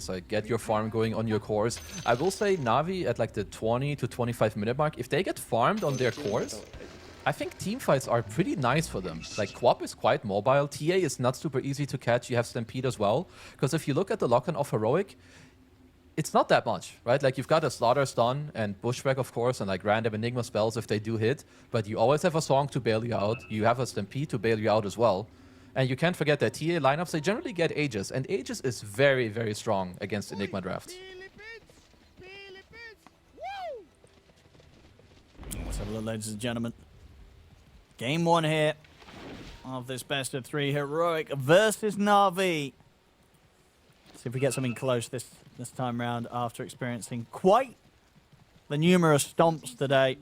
just like get your farm going on your cores. I will say Navi at like the 20 to 25 minute mark, if they get farmed on their cores, I think teamfights are pretty nice for them. Like Quap is quite mobile, TA is not super easy to catch, you have Stampede as well. Because if you look at the lock-on of Heroic, it's not that much, right? Like you've got a Slaughter stun and Bushwhack, of course, and like random Enigma spells if they do hit, but you always have a Song to bail you out, you have a Stampede to bail you out as well. And you can't forget that TA lineups, they generally get Aegis, and Aegis is very, very strong against Enigma drafts. Let's have a look, ladies and gentlemen. Game 1 here of this best of 3 Heroic versus Navi. See if we get something close this time round after experiencing quite the numerous stomps today.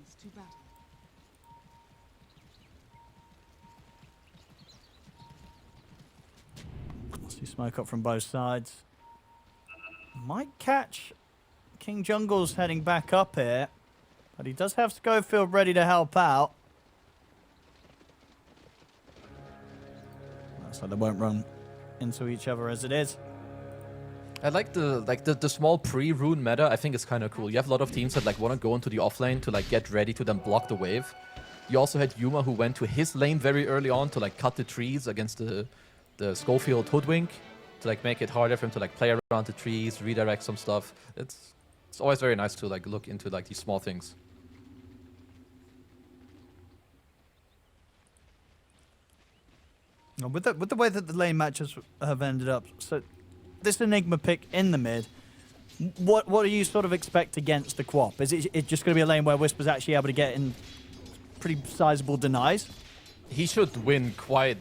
See smoke up from both sides. Might catch King Jungle's heading back up here, but he does have Schofield ready to help out. So they won't run into each other as it is. I like the small pre-rune meta. I think it's kind of cool. You have a lot of teams that like want to go into the offlane to like get ready to then block the wave. You also had Yuma who went to his lane very early on to like cut the trees against the Schofield Hoodwink to like make it harder for him to like play around the trees, redirect some stuff. It's always very nice to like look into like these small things. With the way that the lane matches have ended up, so this Enigma pick in the mid, what do you sort of expect against the Quap? Is it just going to be a lane where Whisper's actually able to get in pretty sizable denies? He should win quite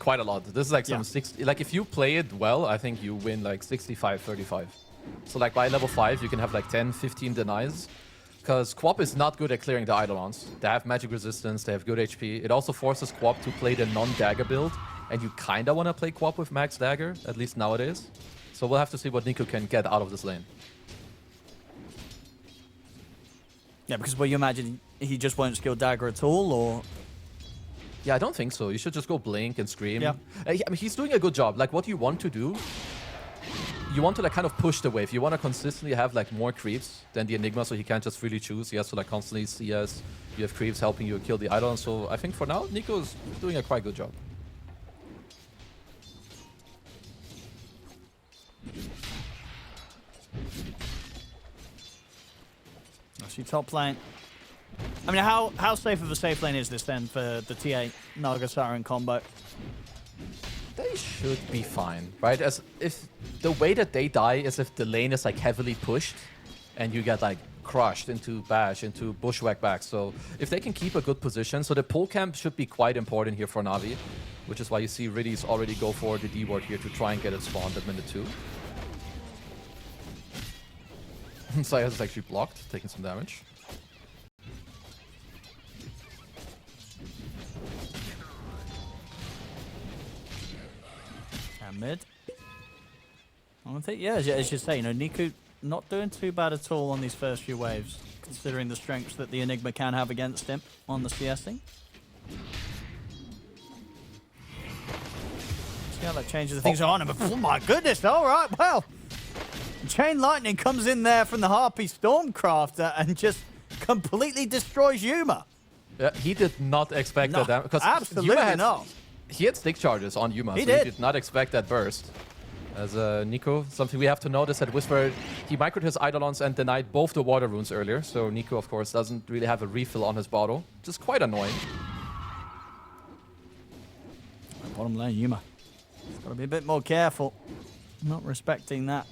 a lot. This is like some 60, like if you play it well, I think you win like 65-35. So like by level 5 you can have like 10-15 denies. Because Quap is not good at clearing the Eidolons. They have magic resistance, they have good HP. It also forces Quap to play the non-dagger build. And you kinda wanna play Quap with max dagger, at least nowadays. So we'll have to see what Nico can get out of this lane. Yeah, because well, you imagine he just won't skill dagger at all, or? Yeah, I don't think so. You should just go blink and scream. Yeah. I mean, he's doing a good job. Like what you want to do, you want to like kind of push the wave. You want to consistently have like more creeps than the Enigma, so he can't just freely choose. He has to like constantly CS. You have creeps helping you kill the Eidolon. So I think for now, Nico's doing a quite good job. Actually, top lane. I mean, how safe of a safe lane is this then for the TA Naga Siren combo? They should be fine, right? As if the way that they die is if the lane is like heavily pushed and you get like crushed into bash, into bushwhack back. So if they can keep a good position, so the pull camp should be quite important here for Navi, which is why you see Riddies already go for the D ward here to try and get it spawned at minute 2. Saya is actually blocked, taking some damage. Mid. I think, yeah, as you say, you know, Nico not doing too bad at all on these first few waves, considering the strengths that the Enigma can have against him on the CSing. See how that changes the things on him. Oh my goodness, all right, well. Chain Lightning comes in there from the Harpy Stormcrafter and just completely destroys Yuma. Yeah, he did not expect that. Because absolutely not. He had stick charges on Yuma, he did not expect that burst. As Nico, something we have to notice that Whisper, he microed his Eidolons and denied both the water runes earlier, so Nico, of course, doesn't really have a refill on his bottle, which is quite annoying. Bottom lane, Yuma. Got to be a bit more careful. Not respecting that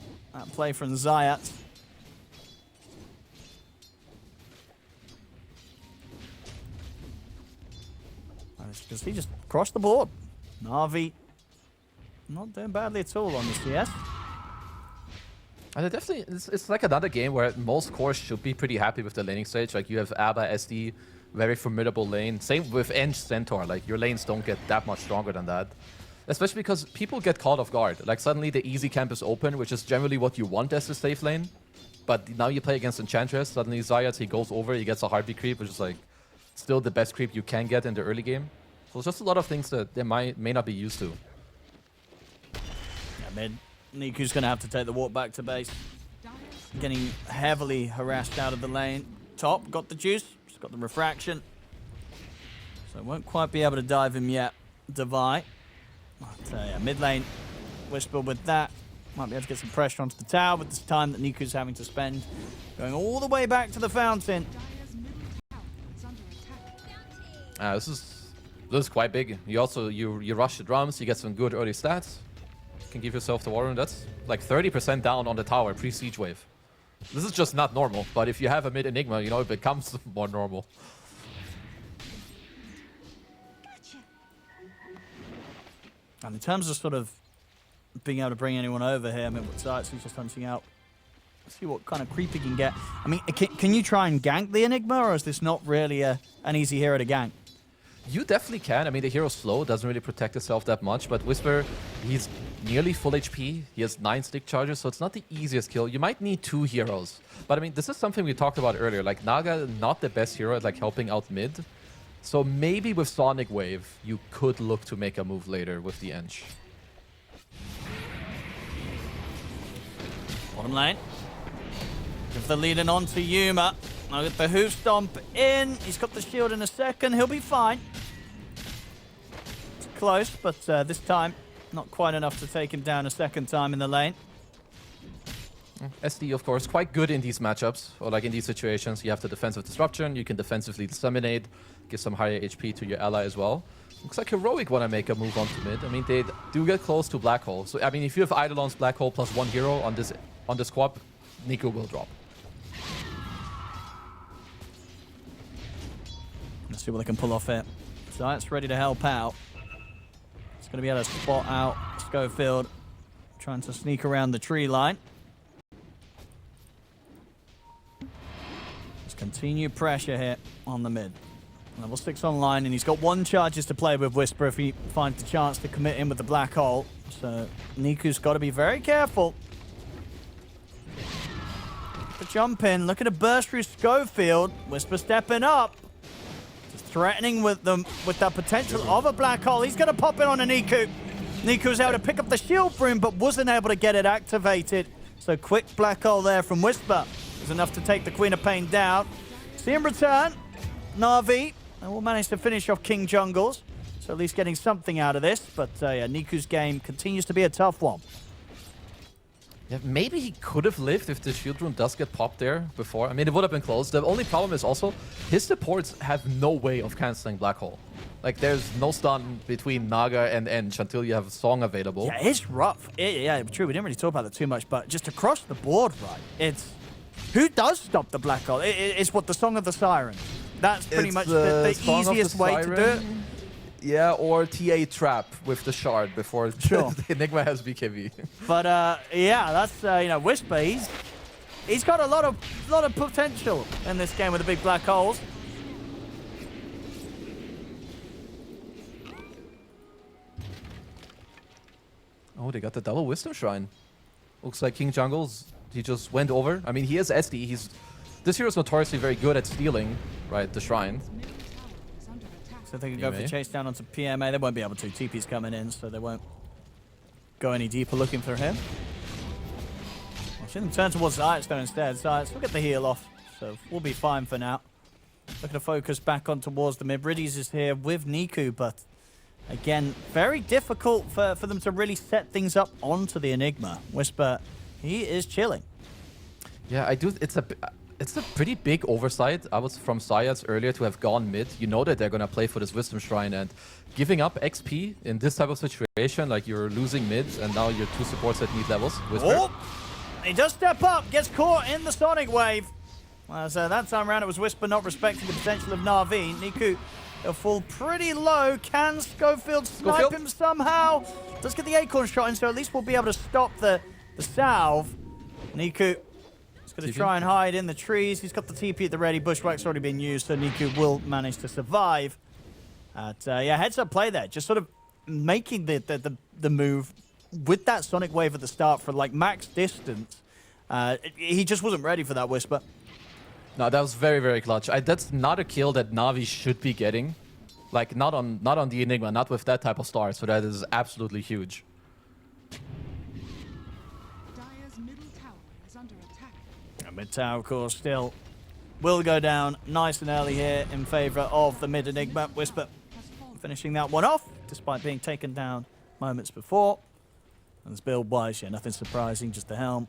play from Zayat. Because he just crossed the board. Navi not doing badly at all on this CS. And it definitely, it's like another game where most cores should be pretty happy with the laning stage. Like you have Abba, SD, very formidable lane. Same with Eng Centaur. Like your lanes don't get that much stronger than that. Especially because people get caught off guard. Like suddenly the easy camp is open, which is generally what you want as a safe lane. But now you play against Enchantress, suddenly Zayat, he goes over, he gets a heartbeat creep, which is like still the best creep you can get in the early game. So it's just a lot of things that they may not be used to. Yeah, mid. Niku's going to have to take the walk back to base. Getting heavily harassed out of the lane. Top got the juice, he's got the refraction. So won't quite be able to dive him yet. Devi. But yeah, mid lane, Whisper with that. Might be able to get some pressure onto the tower with this time that Niku's having to spend. Going all the way back to the fountain. This is quite big. You rush the drums, you get some good early stats. You can give yourself the war room. That's like 30% down on the tower pre-siege wave. This is just not normal, but if you have a mid Enigma, you know, it becomes more normal. And in terms of sort of being able to bring anyone over here, I mean, what sites he's just hunting out. See what kind of creep he can get. I mean, can you try and gank the Enigma, or is this not really an easy hero to gank? You definitely can. I mean, the hero's slow, doesn't really protect itself that much, but Whisper, he's nearly full HP. He has 9 stick charges, so it's not the easiest kill. You might need 2 heroes. But I mean, this is something we talked about earlier. Like, Naga, not the best hero at like helping out mid. So maybe with Sonic Wave, you could look to make a move later with the Ench. Bottom lane. Give the lead in on to Yuma. Now get the hoof stomp in. He's got the shield in a second. He'll be fine. It's close, but this time, not quite enough to take him down a second time in the lane. SD, of course, quite good in these matchups, or like in these situations. You have the defensive disruption, you can defensively disseminate, give some higher HP to your ally as well. Looks like Heroic want to make a move onto mid. I mean, they do get close to Black Hole. So, I mean, if you have Eidolon's Black Hole plus 1 hero on this squad, Niku will drop. Let's see what they can pull off here. Zayat's ready to help out. It's going to be able to spot out Schofield, trying to sneak around the tree line. Let's continue pressure here on the mid. Level 6 online, and he's got 1 charges to play with Whisper if he finds the chance to commit in with the Black Hole. So Niku's got to be very careful. The jump in, looking to burst through Schofield. Whisper stepping up. Just threatening with that potential of a Black Hole. He's going to pop in on a Niku. Niku's able to pick up the shield for him, but wasn't able to get it activated. So quick Black Hole there from Whisper was enough to take the Queen of Pain down. See him return. Navi. And we'll manage to finish off King Jungles. So at least getting something out of this. But yeah, Niku's game continues to be a tough one. Yeah, maybe he could have lived if the shield room does get popped there before. I mean, it would have been close. The only problem is also his supports have no way of canceling Black Hole. Like, there's no stun between Naga and Ench until you have a song available. Yeah, it's rough. Yeah, true. We didn't really talk about that too much, but just across the board, right? It's who does stop the Black Hole? It's what the Song of the Siren. That's pretty much the easiest way to do it. Yeah, or TA Trap with the shard before sure. the Enigma has BKB. But yeah, that's you know, Whisper. He's got a lot of potential in this game with the big black holes. Oh, they got the double Wisdom Shrine. Looks like King Jungles, he just went over. I mean, he is SD. This hero's notoriously very good at stealing, right, the shrine. So they can go for chase down onto PMA. They won't be able to. TP's coming in, so they won't go any deeper looking for him. I'll see them turn towards Zayats though instead. Zayats will get the heal off, so we'll be fine for now. Looking to focus back on towards the mid. Riddies is here with Niku, but again, very difficult for them to really set things up onto the Enigma. Whisper, he is chilling. Yeah, I do. It's a pretty big oversight. I was from Zayats earlier to have gone mid. You know that they're going to play for this Wisdom Shrine, and giving up XP in this type of situation, like you're losing mids and now you're two supports that need levels. Whisper. Oh, he does step up, gets caught in the Sonic Wave. Well, so that time around it was Whisper not respecting the potential of Na'Vi. Niku, he'll fall pretty low. Can Schofield snipe him somehow? Does get the Acorn shot in, so at least we'll be able to stop the salve. Niku is going to try and hide in the trees. He's got the TP at the ready. Bushwhack's already been used, so Niku will manage to survive. Yeah, heads up play there. Just sort of making the move with that Sonic Wave at the start for like max distance. He just wasn't ready for that Whisper. No, that was very, very clutch. That's not a kill that Navi should be getting. Like, not on the Enigma, not with that type of start. So that is absolutely huge. And mid tower, of course, still will go down nice and early here in favor of the mid Enigma. Whisper finishing that one off, despite being taken down moments before. And as build-wise, yeah, nothing surprising, just the helm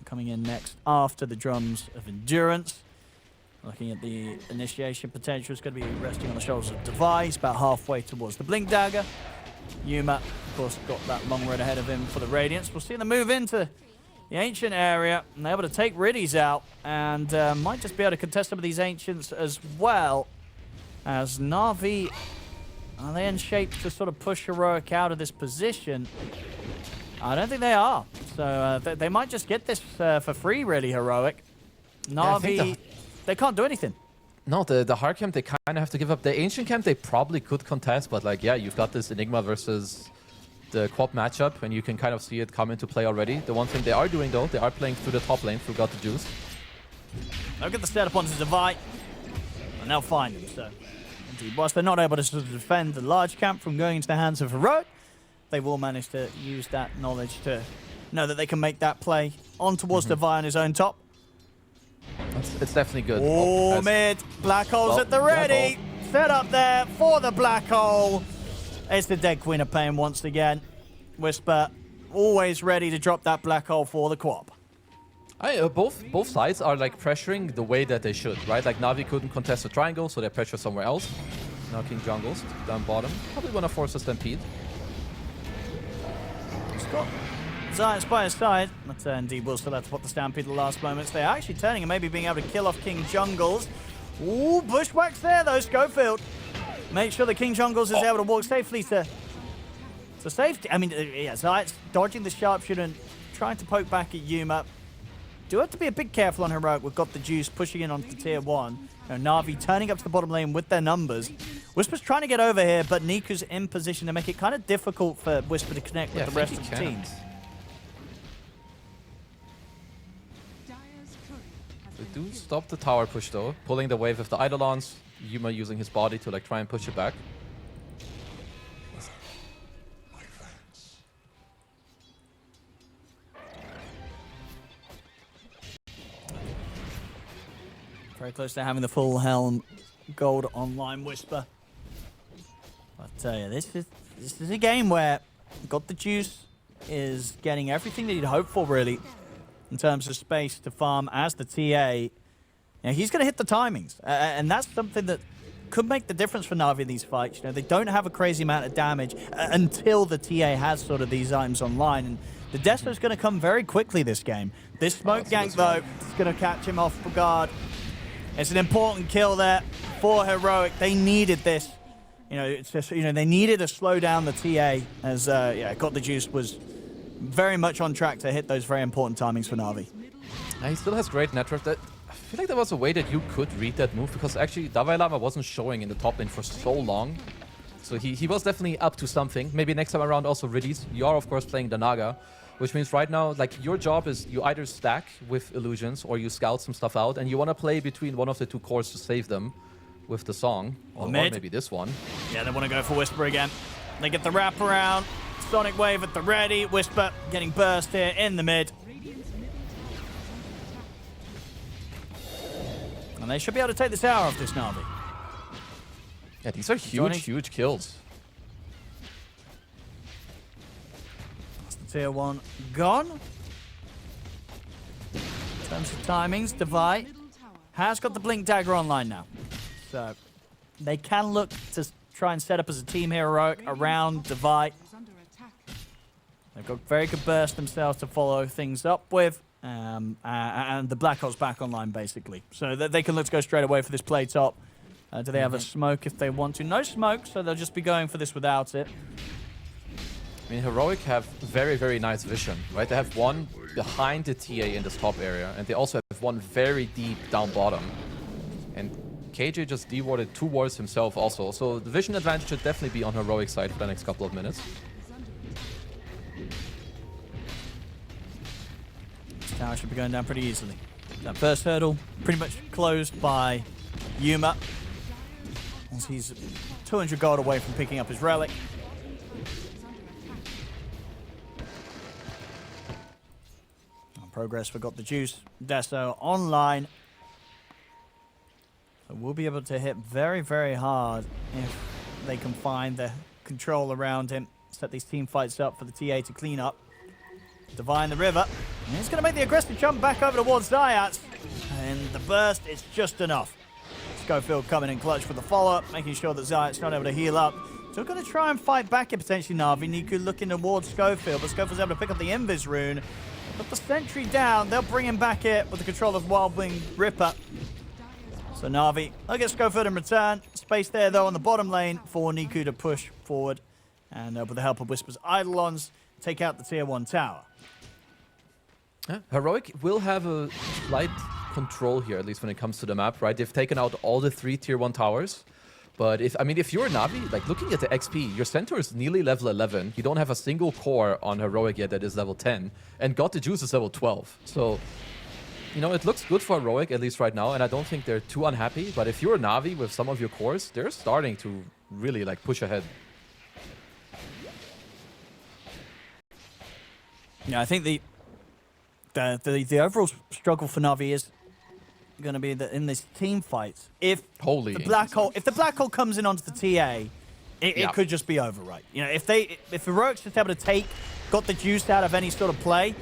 coming in next after the drums of endurance. Looking at the initiation potential, it's going to be resting on the shoulders of Device, about halfway towards the Blink Dagger. Yuma, of course, got that long road ahead of him for the Radiance. We'll see them move into the Ancient area, and they're able to take Riddies out, and might just be able to contest some of these Ancients as well. As Na'Vi, are they in shape to sort of push Heroic out of this position? I don't think they are. So they might just get this for free, really, Heroic. Na'Vi, they can't do anything. No, the hard camp, they kind of have to give up. The Ancient camp, they probably could contest, but like, yeah, you've got this Enigma versus the Quap matchup, and you can kind of see it come into play already. The one thing they are doing, though, they are playing through the top lane, through Got the Juice. Look at the setup onto Divide, and they'll find him. So, indeed, whilst they're not able to sort of defend the large camp from going into the hands of Heroic, they will manage to use that knowledge to know that they can make that play on towards Divide on his own top. It's definitely good. Oh, mid. Black Hole's at the ready. Set up there for the Black Hole. It's the Dead Queen of Pain once again. Whisper always ready to drop that Black Hole for the Quap. Both sides are like pressuring the way that they should, right? Like Na'Vi couldn't contest the triangle, so they pressure somewhere else. Now King Jungles down bottom. Probably want to force a Stampede. Scott Zayas by his side, but indeed will still have to put the Stampede at the last moments. They're actually turning and maybe being able to kill off King Jungles. Ooh, bushwhacks there though, Schofield. Make sure the King Jungles is able to walk safely to safety. I mean, yeah, Zayas dodging the sharpshooter and trying to poke back at Yuma. Do have to be a bit careful on Heroic. We've got the Juice pushing in onto tier 1. Na'Vi turning up to the bottom lane with their numbers. Whisper's trying to get over here, but Niku's in position to make it kind of difficult for Whisper to connect with the rest of the teams. They do stop the tower push though, pulling the wave of the Eidolons. Yuma using his body to like try and push it back. Very close to having the full helm gold online Whisper. I tell you, this is a game where Got the Juice is getting everything that he'd hoped for really in terms of space to farm as the TA. Now, he's going to hit the timings, and that's something that could make the difference for Na'Vi in these fights. You know, they don't have a crazy amount of damage until the TA has sort of these items online, and the Desto's going to come very quickly this game. This smoke gank, though, is going to catch him off guard. It's an important kill there for Heroic. They needed this. You know, it's just, you know, they needed to slow down the TA as, yeah, Got the Juice was very much on track to hit those very important timings for Na'Vi. He still has great network. I feel like there was a way that you could read that move, because actually Dalai Lama wasn't showing in the top lane for so long. So he was definitely up to something. Maybe next time around also Riddies. You are, of course, playing the Naga, which means right now, like, your job is you either stack with illusions or you scout some stuff out, and you want to play between one of the two cores to save them with the song. Or maybe this one. Yeah, they want to go for Whisper again. They get the wraparound. Sonic Wave at the ready. Whisper getting burst here in the mid. And they should be able to take this tower off this Na'Vi. Yeah, these are huge kills. That's the tier 1 gone. In terms of timings, Divide has got the Blink Dagger online now. So they can look to try and set up as a team Heroic around Divide. They've got very good burst themselves to follow things up with. And the Black Hole's back online, basically. So they can look to go straight away for this play top. Do they have a smoke if they want to? No smoke, so they'll just be going for this without it. I mean, Heroic have very nice vision, right? They have one behind the TA in this top area, and they also have one very deep down bottom. And KJ just dewarded 2 wards himself also, so the vision advantage should definitely be on Heroic side for the next couple of minutes. Tower should be going down pretty easily. That first hurdle pretty much closed by Yuma, as he's 200 gold away from picking up his relic. progress for Got the Juice. Deso online. So we'll be able to hit very, very hard if they can find the control around him. Set these team fights up for the TA to clean up. Divine the river. And he's going to make the aggressive jump back over towards Zayats. And the burst is just enough. Schofield coming in clutch with the follow-up, making sure that Zayat's not able to heal up. Still going to try and fight back here, potentially Navi. Niku looking towards Schofield, but Schofield's able to pick up the Invis rune. Put the sentry down. They'll bring him back here with the control of Wild Wing Ripper. So Navi, they'll get Schofield in return. Space there, though, on the bottom lane for Niku to push forward. And with the help of Whisper's Eidolons, take out the Tier 1 tower. Heroic will have a slight control here, at least when it comes to the map, right? They've taken out all the 3 Tier 1 towers. But if you're Navi, like looking at the XP, your center is nearly level 11. You don't have a single core on Heroic yet that is level 10. And Got the Juice is level 12. So, you know, it looks good for Heroic, at least right now. And I don't think they're too unhappy. But if you're Navi with some of your cores, they're starting to really like push ahead. Yeah, I think the overall struggle for Navi is going to be that in this team fights, if the black hole comes in onto the TA, it could just be over, right? You know, if Heroic's just able to take Got the Juice out of any sort of play,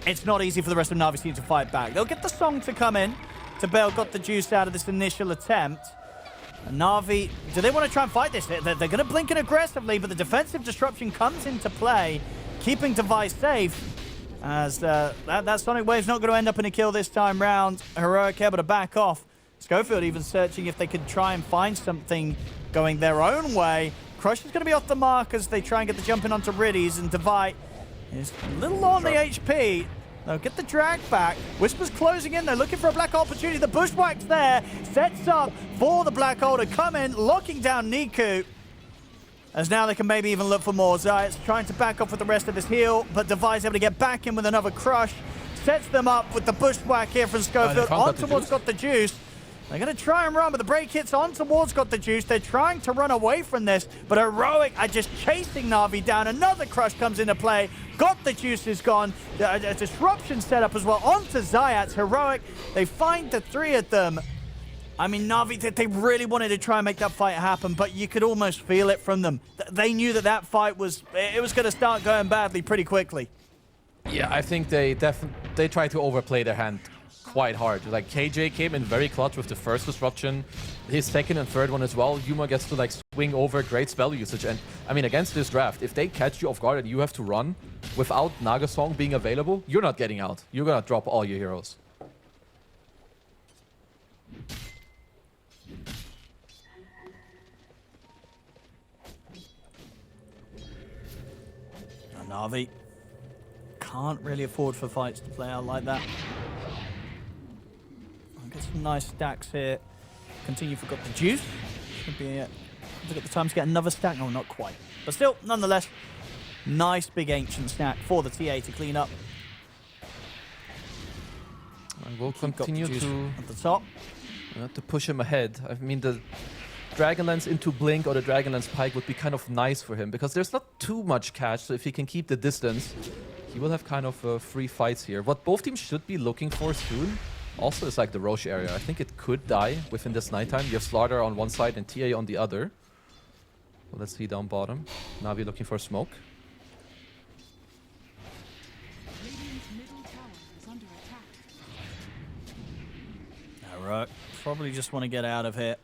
it's not easy for the rest of Navi's team to fight back. They'll get the Song to come in to bail Got the Juice out of this initial attempt. And Navi, do they want to try and fight this? They're going to blink in aggressively, but the defensive disruption comes into play, keeping Device safe. As that Sonic Wave's not going to end up in a kill this time round. Heroic able to back off. Schofield even searching if they could try and find something going their own way. Crush is going to be off the mark as they try and get the jump in onto Riddies, and Divide is a little low on the HP. They'll get the drag back. Whisper's closing in. They're looking for a black hole opportunity. The bushwhack's there. Sets up for the black hole to come in, locking down Niku. As now they can maybe even look for more. Zayat's trying to back off with the rest of his heal, but Device able to get back in with another crush. Sets them up with the bushwhack here from Schofield on towards Got the Juice. They're going to try and run, but the break hits on towards Got the Juice. They're trying to run away from this, but Heroic are just chasing Navi down. Another crush comes into play. Got the Juice is gone. A disruption set up as well onto Zayats. Heroic, they find the 3 of them. I mean, Navi, they really wanted to try and make that fight happen, but you could almost feel it from them. They knew that fight was going to start going badly pretty quickly. Yeah, I think they tried to overplay their hand quite hard. Like, KJ came in very clutch with the first disruption, his second and third one as well. Yuma gets to like swing over, great spell usage. And I mean, against this draft, if they catch you off guard and you have to run without Nagasong being available, you're not getting out. You're gonna drop all your heroes. Navi can't really afford for fights to play out like that. I'll get some nice stacks here. Continue for Got the Juice. Should be it. Look at the time to get another stack. No, not quite. But still, nonetheless, nice big ancient stack for the TA to clean up. And we'll continue to at the top. To push him ahead. I mean, the Dragonlance into Blink or the Dragonlance Pike would be kind of nice for him because there's not too much catch, so if he can keep the distance, he will have kind of free fights here. What both teams should be looking for soon also is like the Roche area. I think it could die within this nighttime. You have Slaughter on one side and TA on the other. Well, let's see down bottom. Navi looking for smoke. Alright, probably just want to get out of here.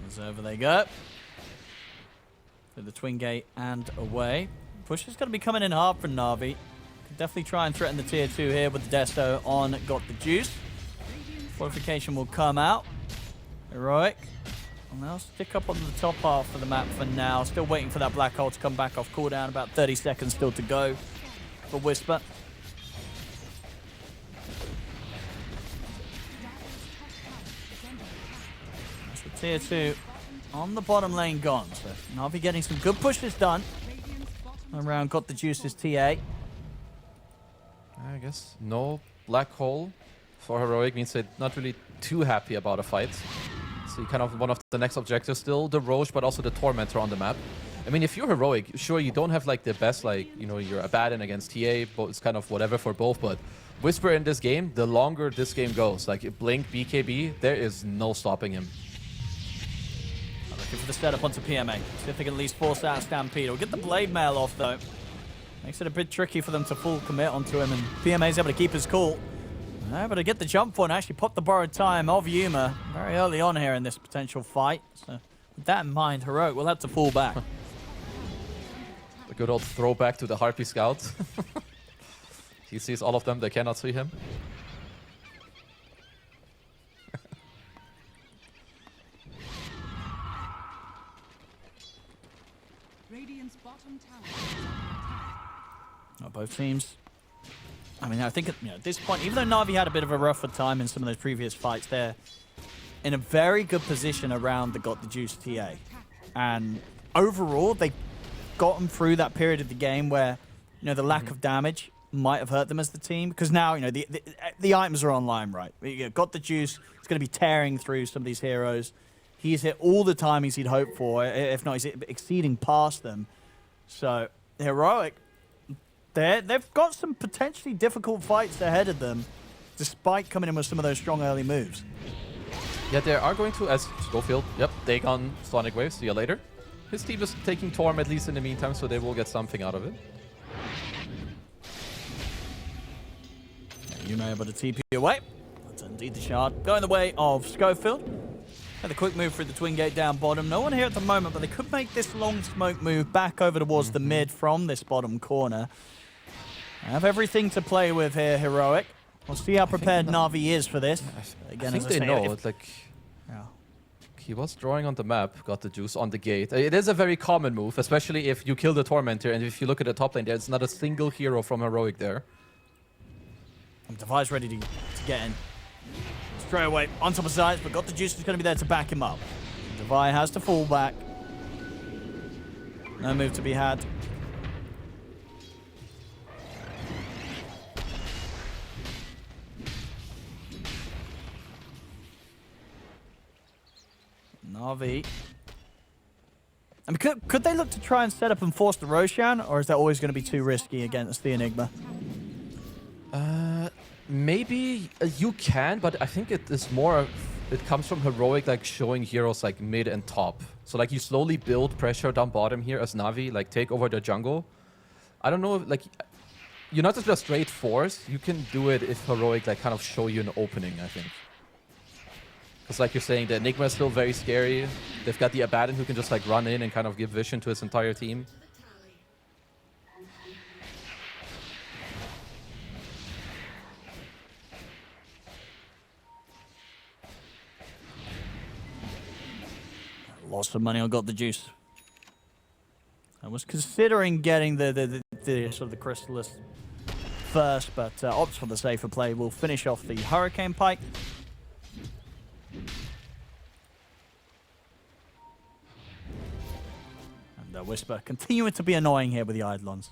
As over they go. To the Twin Gate and away. Push is going to be coming in hard for Navi. Can definitely try and threaten the tier 2 here with the Desto on Got the Juice. Fortification will come out. Heroic. And they'll stick up on the top half of the map for now. Still waiting for that black hole to come back off cooldown. About 30 seconds still to go for Whisper. Tier 2 on the bottom lane gone. So Navi getting some good pushes done around Got the Juice's TA. I guess no black hole for Heroic means they're not really too happy about a fight. So kind of one of the next objectives still, the Roche, but also the Tormentor on the map. I mean, if you're Heroic, sure, you don't have like the best, like, you know, you're Abaddon against TA, but it's kind of whatever for both, but Whisper in this game, the longer this game goes, like Blink, BKB, there is no stopping him. Looking for the setup onto PMA. See if they can at least force out Stampede. We'll get the Blade Mail off, though. Makes it a bit tricky for them to full commit onto him, and PMA's able to keep his cool. Able to get the jump for and actually pop the borrowed time of Yuma very early on here in this potential fight. So with that in mind, Heroic will have to fall back. A good old throwback to the Harpy Scout. He sees all of them, they cannot see him. Radiant's bottom tower. Both teams. I mean, I think at this point, even though Navi had a bit of a rougher time in some of those previous fights, they're in a very good position around the Got the Juice TA. And overall, they got them through that period of the game where, you know, the lack of damage might have hurt them as the team. Because now, you know, the items are online, right? You Got the Juice. It's going to be tearing through some of these heroes. He's hit all the timings he'd hoped for. If not, he's exceeding past them. So, Heroic, they've got some potentially difficult fights ahead of them, despite coming in with some of those strong early moves. Yeah, they are going to, as Schofield, yep, Dagon, Sonic Wave, see you later. His team is taking Torm at least in the meantime, so they will get something out of it. Yuma able to TP away. That's indeed the shard. Going the way of Schofield. And the quick move through the twin gate down bottom. No one here at the moment, but they could make this long smoke move back over towards the mid from this bottom corner. Have everything to play with here, Heroic. We'll see how prepared Navi is for this. Again, I think they know. It's like, he was drawing on the map, got the juice on the gate. It is a very common move, especially if you kill the Tormentor, and if you look at the top lane, there's not a single hero from Heroic there. Devi's ready to get in. Straight away on top of sides, but Got the Juice is going to be there to back him up. Devi has to fall back. No move to be had. Navi. I mean, could they look to try and set up and force the Roshan, or is that always going to be too risky against the Enigma? Maybe you can, but I think it is more, it comes from Heroic, like showing heroes like mid and top. So like you slowly build pressure down bottom here as Navi, like take over the jungle. I don't know, like you're not just a straight force, you can do it if Heroic like kind of show you an opening, I think. Because like you're saying, the Enigma is still very scary. They've got the Abaddon who can just like run in and kind of give vision to his entire team. Lost some money on Got the Juice. I was considering getting the sort of the Chrysalis first, but opts for the safer play. We'll finish off the Hurricane Pike. And Whisper continuing to be annoying here with the Eidolons.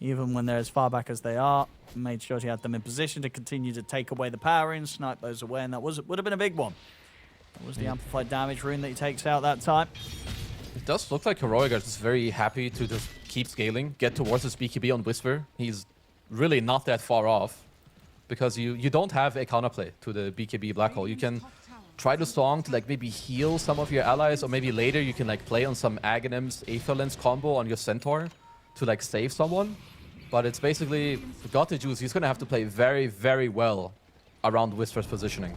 Even when they're as far back as they are, made sure he had them in position to continue to take away the power and snipe those away, and that would have been a big one. That was the amplified damage rune that he takes out that time. It does look like Heroic is just very happy to just keep scaling, get towards his BKB on Whisper. He's really not that far off, because you don't have a counterplay to the BKB Black Hole. You can try the song to like maybe heal some of your allies, or maybe later you can like play on some Aghanims Aether Lens combo on your Centaur to like save someone. But it's basically, Got the Juice, he's gonna have to play very, very well around Whisper's positioning.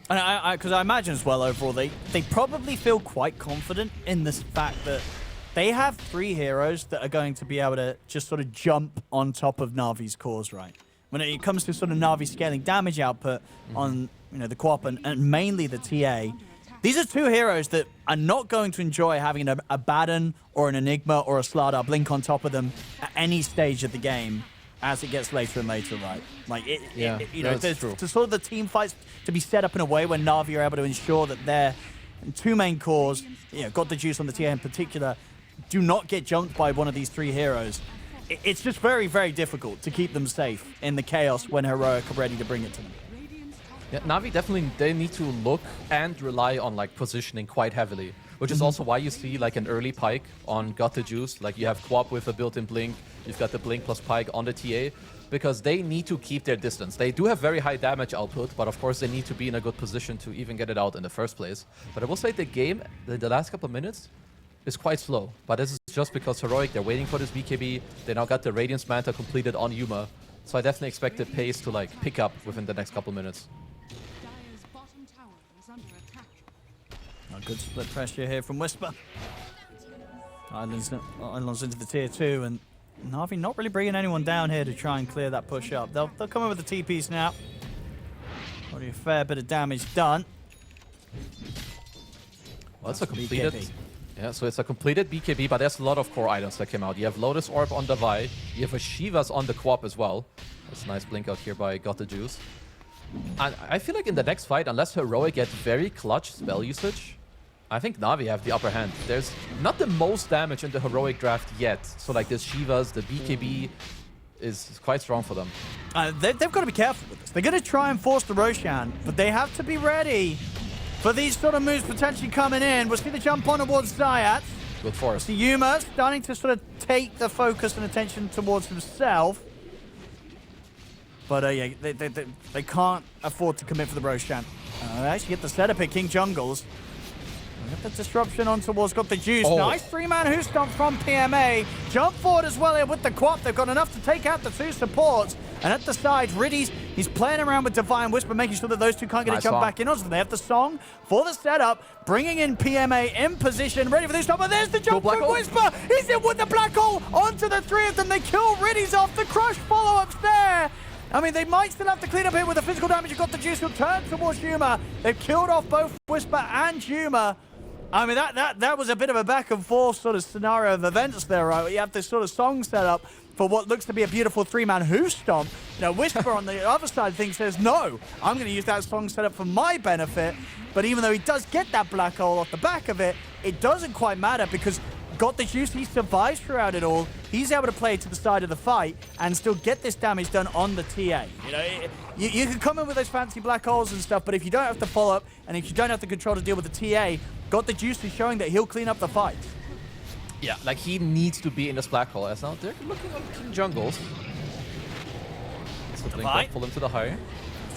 And because I imagine as well, overall, they probably feel quite confident in this fact that they have 3 heroes that are going to be able to just sort of jump on top of Navi's cores, right? When it comes to sort of Navi scaling damage output on, you know, the Co-op and mainly the TA, these are 2 heroes that are not going to enjoy having an Abaddon or an Enigma or a Slardar blink on top of them at any stage of the game as it gets later and later, right? Like, you know, to sort of the team fights to be set up in a way where Navi are able to ensure that their 2 main cores, you know, Got the Juice on the TA in particular, do not get jumped by one of these 3 heroes. It's just very, very difficult to keep them safe in the chaos when Heroic are ready to bring it to them. Yeah, Navi definitely, they need to look and rely on like positioning quite heavily. which is also why you see like an early Pike on Got the Juice. Like you have Quap with a built-in Blink, you've got the Blink plus Pike on the TA, because they need to keep their distance. They do have very high damage output, but of course they need to be in a good position to even get it out in the first place. But I will say the game, the last couple of minutes, is quite slow. But this is just because Heroic, they're waiting for this BKB. They now got the Radiance Manta completed on Yuma. So I definitely expect the pace to like pick up within the next couple minutes. Dire's bottom tower is under attack. A good split pressure here from Whisper. Islands into the tier 2, and Na'Vi not really bringing anyone down here to try and clear that push up. They'll come in with the TPs now. Already a fair bit of damage done. Well, it's a completed... Yeah, so it's a completed BKB, but there's a lot of core items that came out. You have Lotus Orb on the Vi, you have a Shivas on the Quap as well. That's a nice blink out here by Got the Juice. And I feel like in the next fight, unless Heroic gets very clutch spell usage, I think Na'Vi have the upper hand. There's not the most damage in the Heroic draft yet. So like this Shivas, the BKB is quite strong for them. They've got to be careful with this. They're going to try and force the Roshan, but they have to be ready for these sort of moves potentially coming in. We'll see the jump on towards Zayat. Good force. See Yuma starting to sort of take the focus and attention towards himself. But yeah, they can't afford to commit for the Roshan. They actually get the setup at King Jungles. We got the disruption on towards Got the Juice. Oh. Nice 3-man who stomp from PMA. Jump forward as well here with the Quap. They've got enough to take out the 2 supports. And at the side, Riddy's, he's playing around with Divine Whisper, making sure that those 2 can't get a jump back in. Also, they have the song for the setup, bringing in PMA in position, ready for this stop. But there's the jump from Whisper. He's in with the black hole onto the 3 of them. They kill Riddy's off. The crush follow-ups there. I mean, they might still have to clean up here with the physical damage. You've got the Juice who'll turn towards Yuma. They've killed off both Whisper and Yuma. I mean, that was a bit of a back and forth sort of scenario of events there, right? Where you have this sort of song set up for what looks to be a beautiful 3-man hoof stomp. You know, Whisper on the other side of things says, no, I'm going to use that song set up for my benefit. But even though he does get that black hole off the back of it, it doesn't quite matter because Got the Juice, he survives throughout it all. He's able to play to the side of the fight and still get this damage done on the TA. You know, you can come in with those fancy black holes and stuff, but if you don't have to follow up and if you don't have the control to deal with the TA, Got the Juice is showing that he'll clean up the fight. Yeah, like he needs to be in this black hole. As now they're looking on King Jungles. It's the blink up, pull him to the high.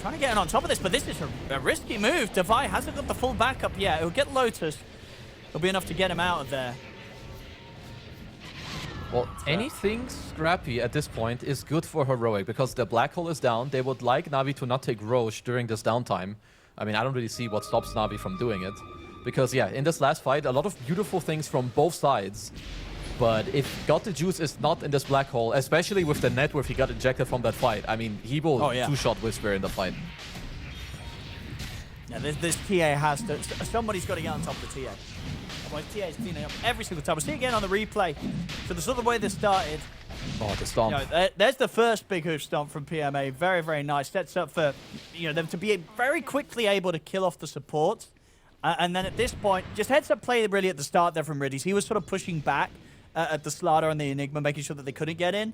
Trying to get in on top of this, but this is a risky move. Divine hasn't got the full backup yet. He'll get Lotus. It'll be enough to get him out of there. Well, anything scrappy at this point is good for Heroic because the black hole is down. They would like Na'Vi to not take Roche during this downtime. I mean, I don't really see what stops Na'Vi from doing it. Because, yeah, in this last fight, a lot of beautiful things from both sides. But if Got the Juice is not in this black hole, especially with the net where he got ejected from that fight, I mean, he will two-shot Whisper in the fight. Yeah, this TA has to... Somebody's got to get on top of the TA. Otherwise, TA is cleaning up every single time. We'll see again on the replay. So the sort of way this started... Oh, the stomp. You know, there's the first big hoof stomp from PMA. Very, very nice. Sets up for them to be very quickly able to kill off the supports. And then at this point, just heads up play really at the start there from Riddy's. He was sort of pushing back at the Slardar and the Enigma, making sure that they couldn't get in.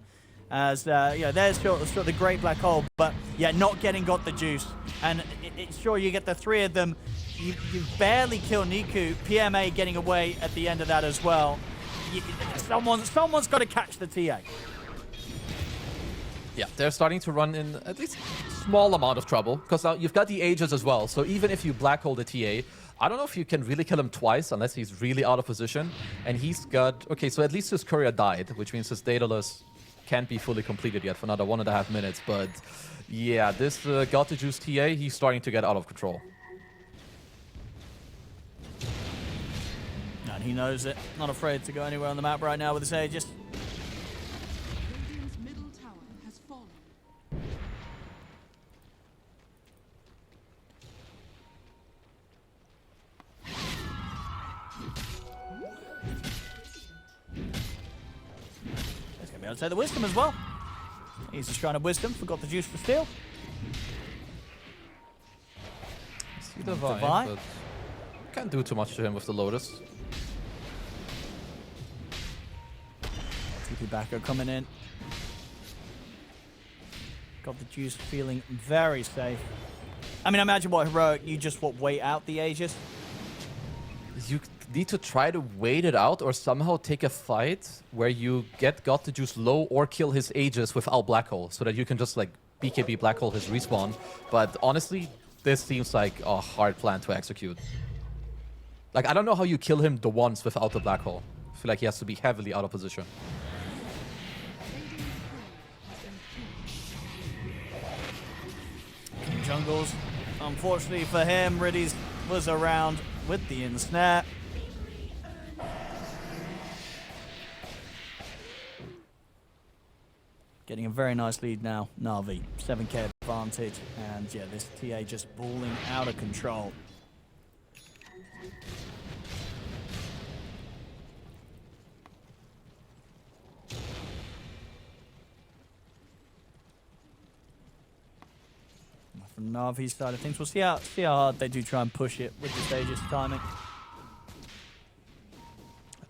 As, there's sort of the great black hole, but yeah, not getting Got the Juice. And it's sure you get the 3 of them. You barely kill Niku. PMA getting away at the end of that as well. Someone's got to catch the TA. Yeah, they're starting to run in at least small amount of trouble because now you've got the Aegis as well. So even if you black hole the TA, I don't know if you can really kill him twice unless he's really out of position. And he's got... Okay, so at least his courier died, which means his Daedalus can't be fully completed yet for another 1.5 minutes. But yeah, this Got the Juice TA, he's starting to get out of control. And he knows it. Not afraid to go anywhere on the map right now with his Aegis. Radiant's middle tower has fallen. He's going to be able to take the Wisdom as well. He's a Shrine of Wisdom. Forgot the Juice for steal. See the vibe, but can't do too much to him with the Lotus. TP backer coming in. Got the Juice feeling very safe. I mean, imagine what Heroic, you just wait out the Aegis. need to try to wait it out or somehow take a fight where you get God to juice low or kill his Aegis without Black Hole so that you can just like BKB Black Hole his respawn. But honestly, this seems like a hard plan to execute. Like, I don't know how you kill him the once without the Black Hole. I feel like he has to be heavily out of position. Jungles, unfortunately for him, Riddies was around with the ensnare. Getting a very nice lead now, Na'Vi. 7k advantage, and yeah, this TA just balling out of control. From Navi's side of things, we'll see how hard they do try and push it with the stages timing.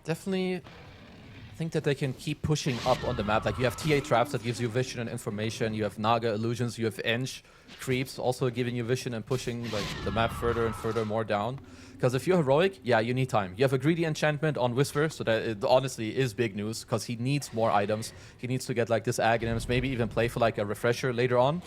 Definitely think that they can keep pushing up on the map. Like, you have TA traps that gives you vision and information. You have Naga illusions. You have Eng creeps also giving you vision and pushing like the map further and further more down. Because if you're heroic, yeah, you need time. You have a greedy enchantment on Whisper, so that it honestly is big news because he needs more items. He needs to get like this Aghanims, maybe even play for like a refresher later on.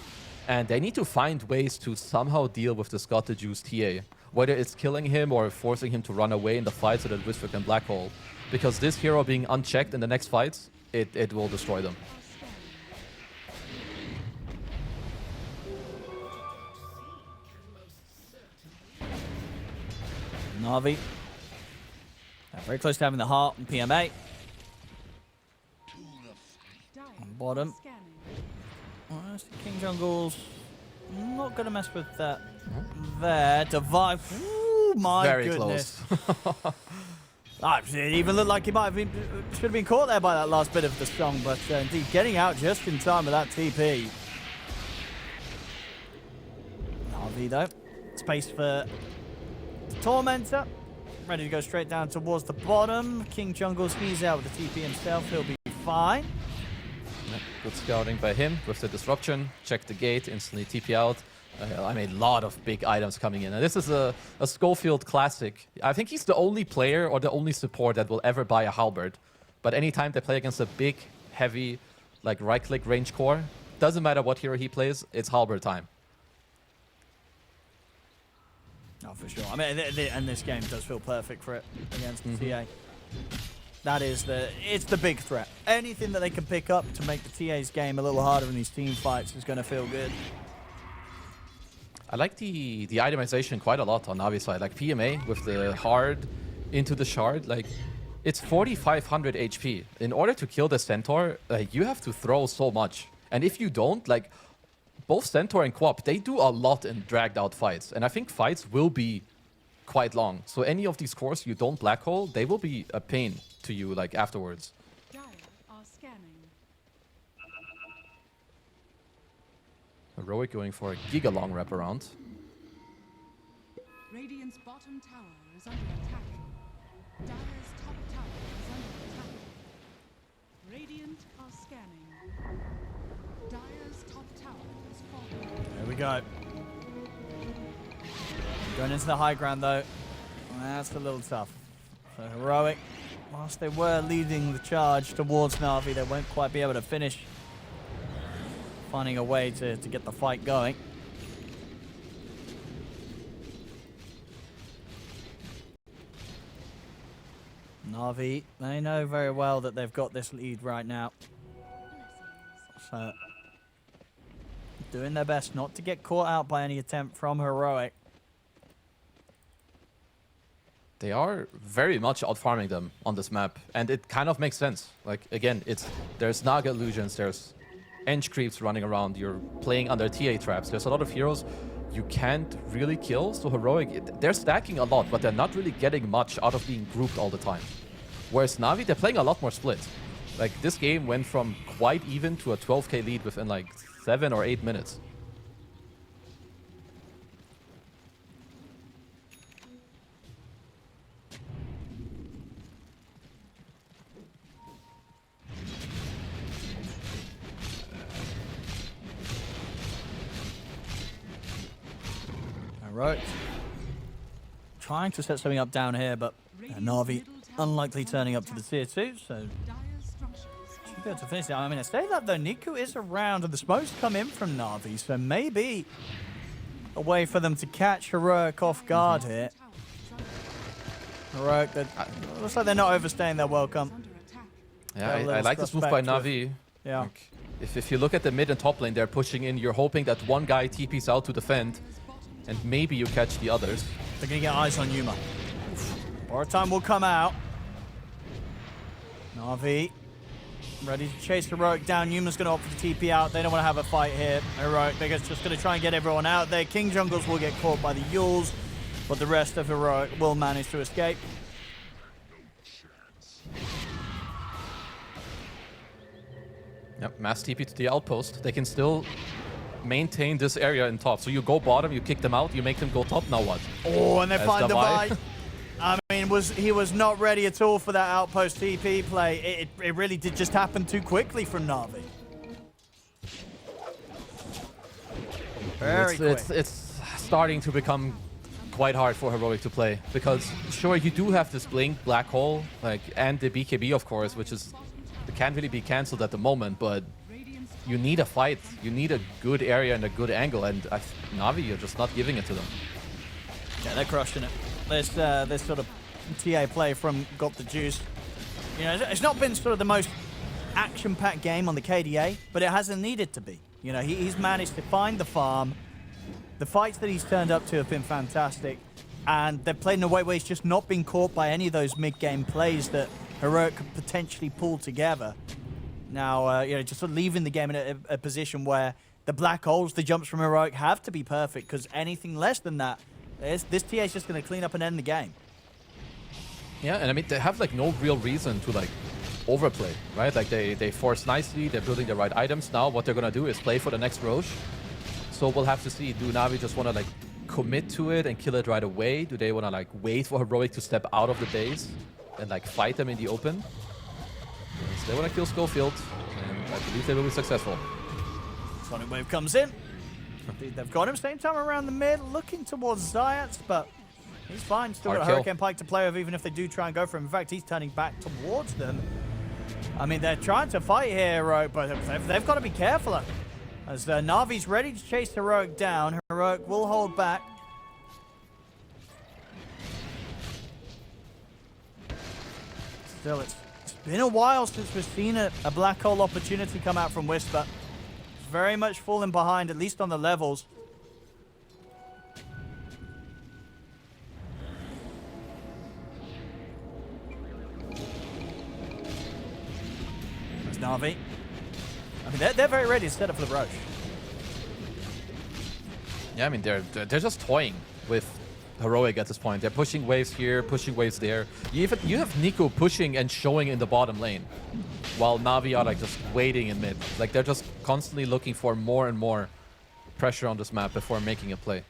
And they need to find ways to somehow deal with this God the Juice TA. Whether it's killing him or forcing him to run away in the fight so that Whisper can Black Hole. Because this hero being unchecked in the next fights, it will destroy them. Na'Vi. Very close to having the heart and PMA. On bottom. King Jungle's not going to mess with that there. Divide. Ooh, my Very goodness. close. It even looked like he might have been, should have been caught there by that last bit of the song, but indeed getting out just in time with that TP. Na'Vi though, space for the Tormentor, ready to go straight down towards the bottom. King Jungles, he's out with the TP himself, he'll be fine. Yeah, good scouting by him with the disruption. Check the gate, instantly TP out. I mean, a lot of big items coming in. And this is a Schofield classic. I think he's the only player or the only support that will ever buy a halberd. But anytime they play against a big, heavy, like right-click range core, doesn't matter what hero he plays, it's halberd time. Oh, for sure. I mean, and this game does feel perfect for it against TA. That is it's the big threat. Anything that they can pick up to make the TA's game a little harder in these team fights is going to feel good. I like the itemization quite a lot on Navi's side. Like PMA with the hard into the shard, like it's 4,500 HP. In order to kill the Centaur, like you have to throw so much. And if you don't, like both Centaur and Quap, they do a lot in dragged out fights. And I think fights will be quite long. So any of these cores you don't black hole, they will be a pain to you like afterwards. Dire are scanning. Heroic going for a giga long wraparound. Radiant's bottom tower is under attack. Dire's top tower is under attack. Radiant are scanning. Dire's top tower is falling. There we go. Going into the high ground though. That's a little tough. So Heroic, whilst they were leading the charge towards Na'Vi, they won't quite be able to finish. Finding a way to get the fight going. Na'Vi, they know very well that they've got this lead right now. So, doing their best not to get caught out by any attempt from Heroic. They are very much out-farming them on this map, and it kind of makes sense. Like, again, there's Naga illusions, there's Eng creeps running around, you're playing under TA traps. There's a lot of heroes you can't really kill, so Heroic, they're stacking a lot, but they're not really getting much out of being grouped all the time. Whereas Navi, they're playing a lot more split. Like, this game went from quite even to a 12k lead within like 7 or 8 minutes. Right. Trying to set something up down here, but And Navi unlikely turning up to the tier 2, so Dire's structures should be able to finish it. I mean, I say that though, Niku is around and the smokes come in from Navi, so maybe a way for them to catch Heroic off guard here. Heroic, that looks like they're not overstaying their welcome. under attack. Yeah, Got a I like this move by perspective. Navi. Yeah. Like, if you look at the mid and top lane, they're pushing in. You're hoping that one guy TPs out to defend, and maybe you catch the others. They're going to get eyes on Yuma. More time will come out. Navi ready to chase Heroic down. Yuma's going to opt for the TP out. They don't want to have a fight here. Heroic, they're just going to try and get everyone out there. King Jungles will get caught by the Yules, but the rest of Heroic will manage to escape. Yep, mass TP to the outpost. They can still maintain this area in top. So you go bottom, you kick them out, you make them go top. Now what? Oh, and they As find the Davai. bite. I mean, he was not ready at all for that outpost TP play. It really did just happen too quickly from Navi. Very quick. It's starting to become quite hard for Heroic to play, because sure, you do have this Blink, Black Hole, like, and the BKB, of course, which is can't really be cancelled at the moment, but you need a fight. You need a good area and a good angle, and Navi, you're just not giving it to them. Yeah, they're crushing it. This sort of TA play from Got the Juice. You know, it's not been sort of the most action-packed game on the KDA, but it hasn't needed to be. You know, he's managed to find the farm. The fights that he's turned up to have been fantastic, and they've played in a way where he's just not been caught by any of those mid-game plays that Heroic could potentially pull together. Now, you know, just sort of leaving the game in a position where the black holes, the jumps from Heroic have to be perfect, because anything less than that, this TA is just going to clean up and end the game. Yeah, and I mean, they have like no real reason to like overplay, right? Like they force nicely, they're building the right items. Now what they're gonna do is play for the next Roche. So we'll have to see, do Navi just wanna like commit to it and kill it right away? Do they wanna like wait for Heroic to step out of the base and like fight them in the open? Yes, they wanna kill Schofield, and I believe they will be successful. Sonic Wave comes in. They've got him. Same time around the mid, looking towards Zayats, but he's fine. Still Hard got a kill. Hurricane Pike to play with, even if they do try and go for him. In fact, he's turning back towards them. I mean, they're trying to fight here, Heroic, but they've got to be careful. As Navi's ready to chase Heroic down, Heroic will hold back. Still, it's been a while since we've seen a black hole opportunity come out from Whisper. Very much falling behind, at least on the levels. There's Navi. I mean, they're very ready to set up for the Roche. Yeah, I mean, they're just toying with Heroic at this point. They're pushing waves here, pushing waves there. You have Nico pushing and showing in the bottom lane, while Navi are like just waiting in mid. Like they're just constantly looking for more and more pressure on this map before making a play.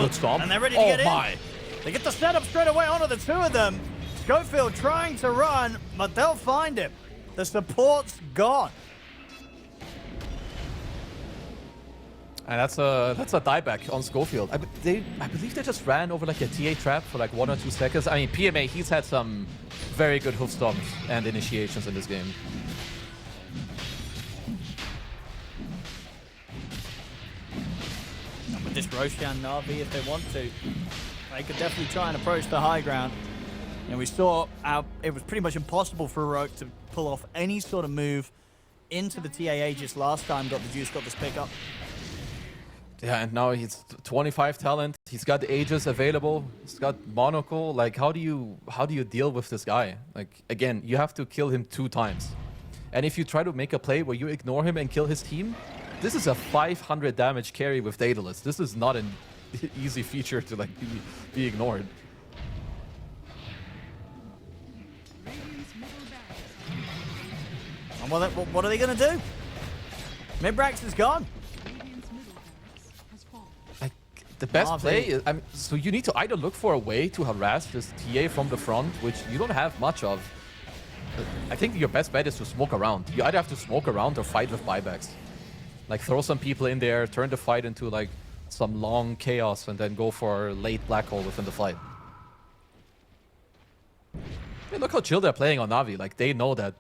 Good stomp. And they're ready to get in. Oh my! They get the setup straight away onto the two of them. Schofield trying to run, but they'll find him. The support's gone. And that's a dieback on Schofield. I believe they just ran over like a TA trap for like 1 or 2 seconds. I mean, PMA, he's had some very good hoof stomps and initiations in this game. And with this Roshan Navi, if they want to, they could definitely try and approach the high ground. And we saw it was pretty much impossible for Heroic to pull off any sort of move into the TA Aegis last time Got the Juice got this pickup. Yeah, and now he's 25 talent. He's got the Aegis available. He's got Monocle. Like, how do you deal with this guy? Like, again, you have to kill him 2 times. And if you try to make a play where you ignore him and kill his team, this is a 500 damage carry with Daedalus. This is not an easy feature to like be ignored. And what are they going to do? Mid-Brax is gone. Like, the best Navi. play is, I mean, so you need to either look for a way to harass this TA from the front, which you don't have much of. I think your best bet is to smoke around. You either have to smoke around or fight with buybacks. Like, throw some people in there, turn the fight into, like, some long chaos, and then go for late black hole within the fight. Hey, look how chill they're playing on Navi. Like, they know that,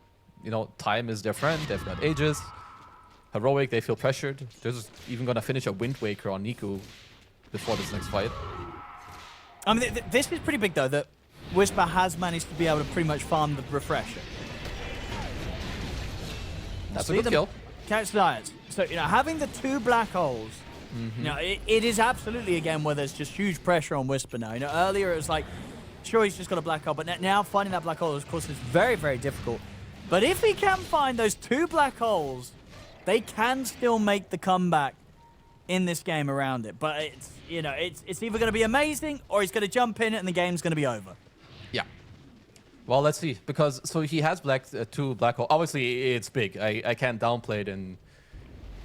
you know, time is their friend. They've got Aegis. Heroic, they feel pressured. They're just even gonna finish a Wind Waker on Niku before this next fight. I mean, this is pretty big, though, that Whisper has managed to be able to pretty much farm the refresher. That's a good kill. Catch Diets. So, you know, having the 2 black holes, you know, it is absolutely a game where there's just huge pressure on Whisper now. You know, earlier it was like, sure, he's just got a black hole, but now finding that black hole, of course, is very, very difficult. But if he can find those 2 black holes, they can still make the comeback in this game around it. But it's, you know, it's either going to be amazing or he's going to jump in and the game's going to be over. Yeah. Well, let's see. Because, so he has 2 black hole. Obviously, it's big. I can't downplay it in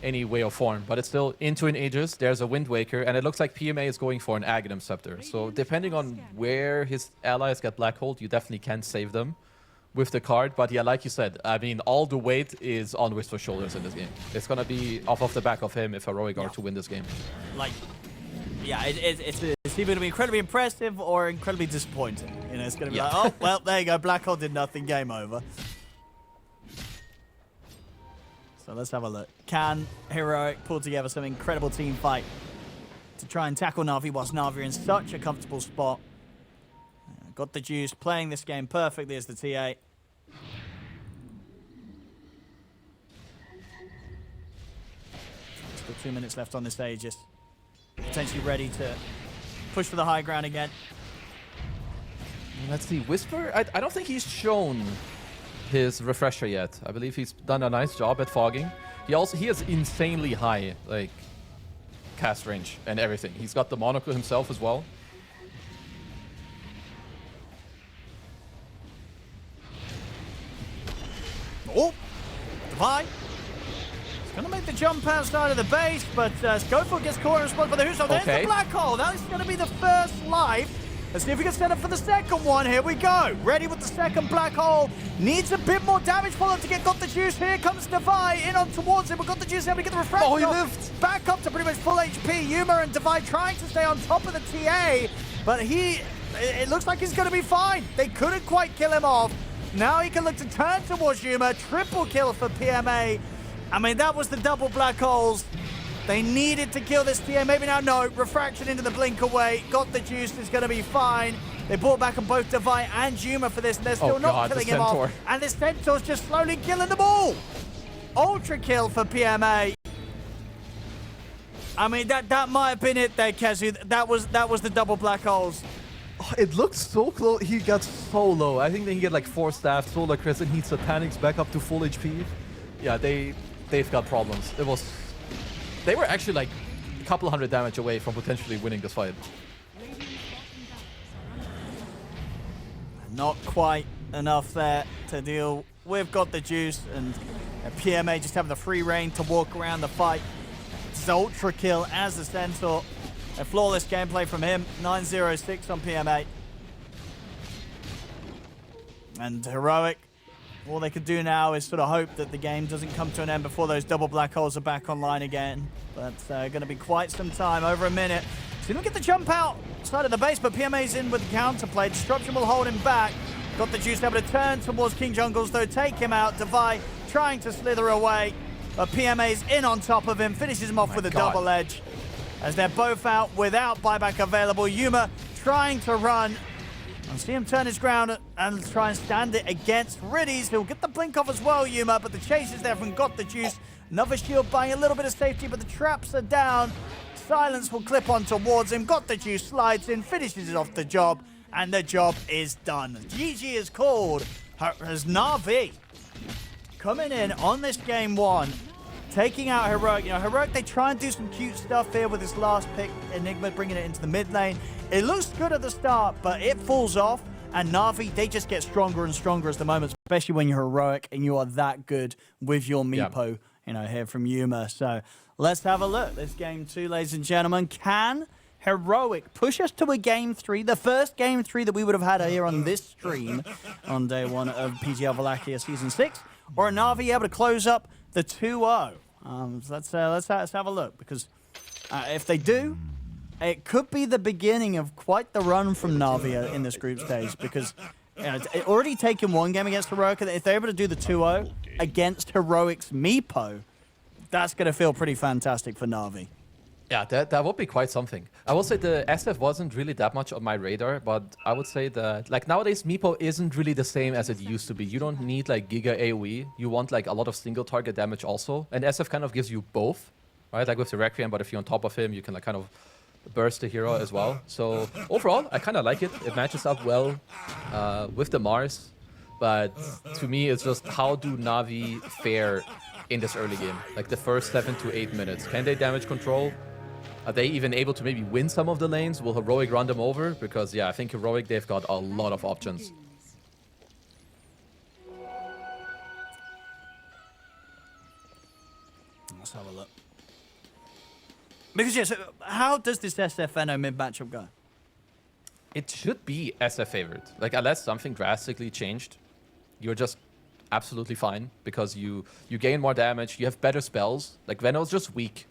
any way or form. But it's still into an Aegis. There's a Wind Waker. And it looks like PMA is going for an Aghanim Scepter. So depending on where his allies get black hole, you definitely can save them with the card. But yeah, like you said, I mean, all the weight is on Whisper's shoulders in this game. It's going to be off of the back of him if Heroic are to win this game. Like, yeah, it's either going to be incredibly impressive or incredibly disappointing. You know, it's going to be like, oh, well, there you go. Black hole did nothing. Game over. So let's have a look. Can Heroic pull together some incredible team fight to try and tackle Navi whilst Navi are in such a comfortable spot? Got the juice, playing this game perfectly as the TA. Still 2 minutes left on this Aegis. Potentially ready to push for the high ground again. Let's see. Whisper, I don't think he's shown his refresher yet. I believe he's done a nice job at fogging. He has insanely high, like, cast range and everything. He's got the monocle himself as well. Oh, Divide. He's going to make the jump outside of the base, but Schofield gets caught in response by the Huso. There's the black hole. That is going to be the first life. Let's see if we can set up for the second one. Here we go. Ready with the second black hole. Needs a bit more damage for them to get Got the Juice. Here comes Divide in on towards him. But Got the Juice able to get the refresh. Oh, he lived. Back up to pretty much full HP. Yuma and Divide trying to stay on top of the TA. But it looks like he's going to be fine. They couldn't quite kill him off. Now he can look to turn towards Yuma. Triple kill for PMA. I mean, that was the double black holes. They needed to kill this TA. Maybe now, no. Refraction into the blink away. Got the juice. Is going to be fine. They brought back on both Divide and Yuma for this, and they're still not killing him off. And this Centaur's just slowly killing them all. Ultra kill for PMA. I mean, that might have been it there, Kezu. That was the double black holes. Oh, it looked so close. He got so low. I think they can get like 4 staff, Solar Crest, and he panics back up to full HP. Yeah, they've got problems. They were actually like a couple hundred damage away from potentially winning this fight. Not quite enough there to deal with Got the Juice, and PMA just having the free reign to walk around the fight. It's ultra kill as the Centaur. A flawless gameplay from him. 9-0-6 on PMA. And Heroic, all they could do now is sort of hope that the game doesn't come to an end before those double black holes are back online again. But going to be quite some time, over a minute. So you don't get the jump out side of the base, but PMA's in with the counterplay. Disruption will hold him back. Got the juice able to turn towards King Jungles, though, take him out. Divide trying to slither away. But PMA's in on top of him, finishes him off with a double edge. As they're both out without buyback available. Yuma trying to run. And see him turn his ground and try and stand it against Riddies. He'll get the blink off as well, Yuma, but the chase is there from Got the Juice. Another shield buying a little bit of safety, but the traps are down. Silence will clip on towards him. Got the Juice slides in, finishes it off the job, and the job is done. GG is called as Navi coming in on this game one. Taking out Heroic. You know, Heroic, they try and do some cute stuff here with this last pick. Enigma bringing it into the mid lane. It looks good at the start, but it falls off. And Navi, they just get stronger and stronger as the moments, especially when you're Heroic and you are that good with your Meepo, you know, here from Yuma. So let's have a look. This game two, ladies and gentlemen. Can Heroic push us to a Game 3, the first Game 3 that we would have had here on this stream on day 1 of PGL Wallachia Season 6, or a NAVI able to close up the 2-0. Let's have a look, because if they do, it could be the beginning of quite the run from NAVI in this group stage, because it's already taken one game against Heroic, and if they're able to do the 2-0 against Heroic's Meepo, that's going to feel pretty fantastic for NAVI. Yeah, that would be quite something. I will say the SF wasn't really that much on my radar, but I would say that like nowadays Meepo isn't really the same as it used to be. You don't need like Giga AoE. You want like a lot of single target damage also. And SF kind of gives you both, right? Like with the Requiem, but if you're on top of him, you can like kind of burst the hero as well. So overall, I kind of like it. It matches up well with the Mars. But to me, it's just how do Navi fare in this early game? Like the first 7 to 8 minutes. Can they damage control? Are they even able to maybe win some of the lanes? Will Heroic run them over? Because, yeah, I think Heroic, they've got a lot of options. Let's have a look. Because, yes, how does this SF-NO mid matchup go? It should be SF favored. Like, unless something drastically changed, you're just absolutely fine. Because you gain more damage, you have better spells. Like, Veno's just weak.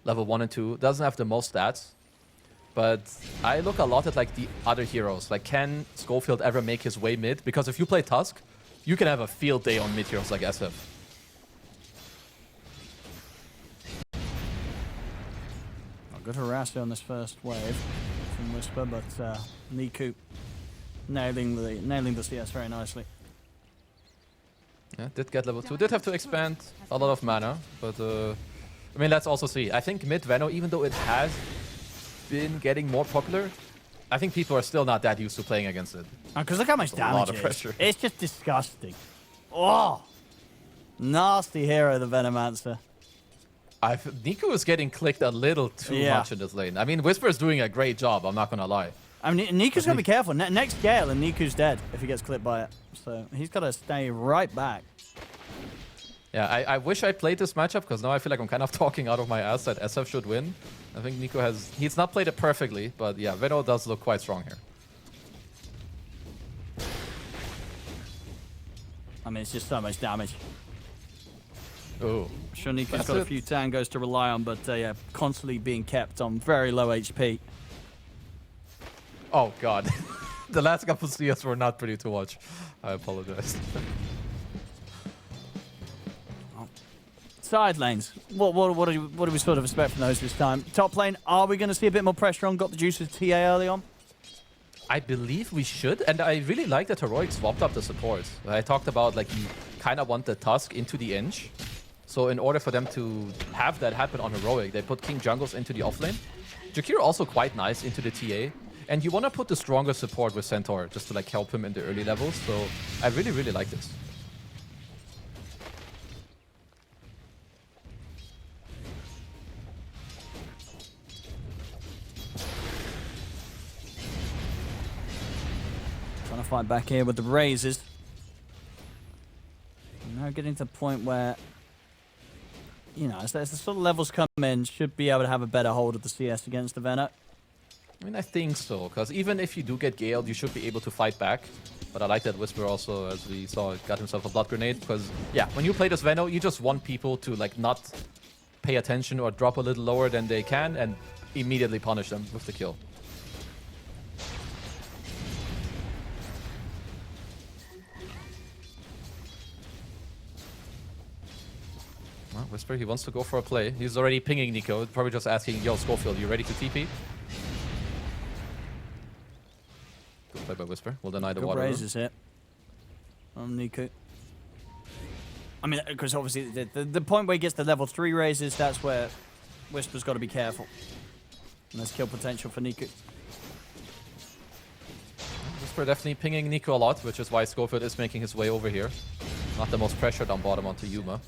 Level 1 and 2, doesn't have the most stats. But I look a lot at like the other heroes. Like, can Schofield ever make his way mid? Because if you play Tusk, you can have a field day on mid heroes like SF. Good harassment on this first wave from Whisper, but Niku nailing the CS very nicely. Yeah, did get level 2. Did have to expand a lot of mana, but I mean, let's also see. I think mid Veno, even though it has been getting more popular, I think people are still not that used to playing against it. Because look how much damage a lot of it is. pressure. It's just disgusting. Oh! Nasty hero, the Venomancer. Niku is getting clicked a little too much in this lane. I mean, Whisper is doing a great job, I'm not going to lie. I mean, Niku's got to be careful. Next Gale and Niku's dead if he gets clipped by it. So he's got to stay right back. Yeah, I wish I played this matchup, because now I feel like I'm kind of talking out of my ass that SF should win. I think Niku he's not played it perfectly, but yeah, Veno does look quite strong here. I mean, it's just so much damage. Oh. Sure, Niku's got a few tangos to rely on, but yeah, constantly being kept on very low HP. Oh, God. The last couple of CS were not pretty to watch. I apologize. Side lanes. What do we sort of expect from those this time? Top lane, are we going to see a bit more pressure on? Got the juices TA early on? I believe we should, and I really like that Heroic swapped up the supports. I talked about, like, you kind of want the Tusk into the Inch. So in order for them to have that happen on Heroic, they put King Jungles into the offlane. Jakir also quite nice into the TA. And you want to put the stronger support with Centaur, just to, like, help him in the early levels. So I really, really like this. Trying to fight back here with the raises. Now getting to the point where, you know, as the sort of levels come in, should be able to have a better hold of the CS against the Veno. I mean, I think so, because even if you do get Galed, you should be able to fight back. But I like that Whisper also, as we saw, got himself a Blood Grenade, because, yeah, when you play this Veno, you just want people to, like, not pay attention or drop a little lower than they can and immediately punish them with the kill. Well, Whisper, he wants to go for a play. He's already pinging Nico, probably just asking, yo, Schofield, you ready to TP? Good play by Whisper. We'll deny the Good water. raises here on Nico. I mean, because obviously the point where he gets the level 3 raises, that's where Whisper's got to be careful. And there's kill potential for Nico. Whisper definitely pinging Nico a lot, which is why Schofield is making his way over here. Not the most pressured on bottom onto Yuma.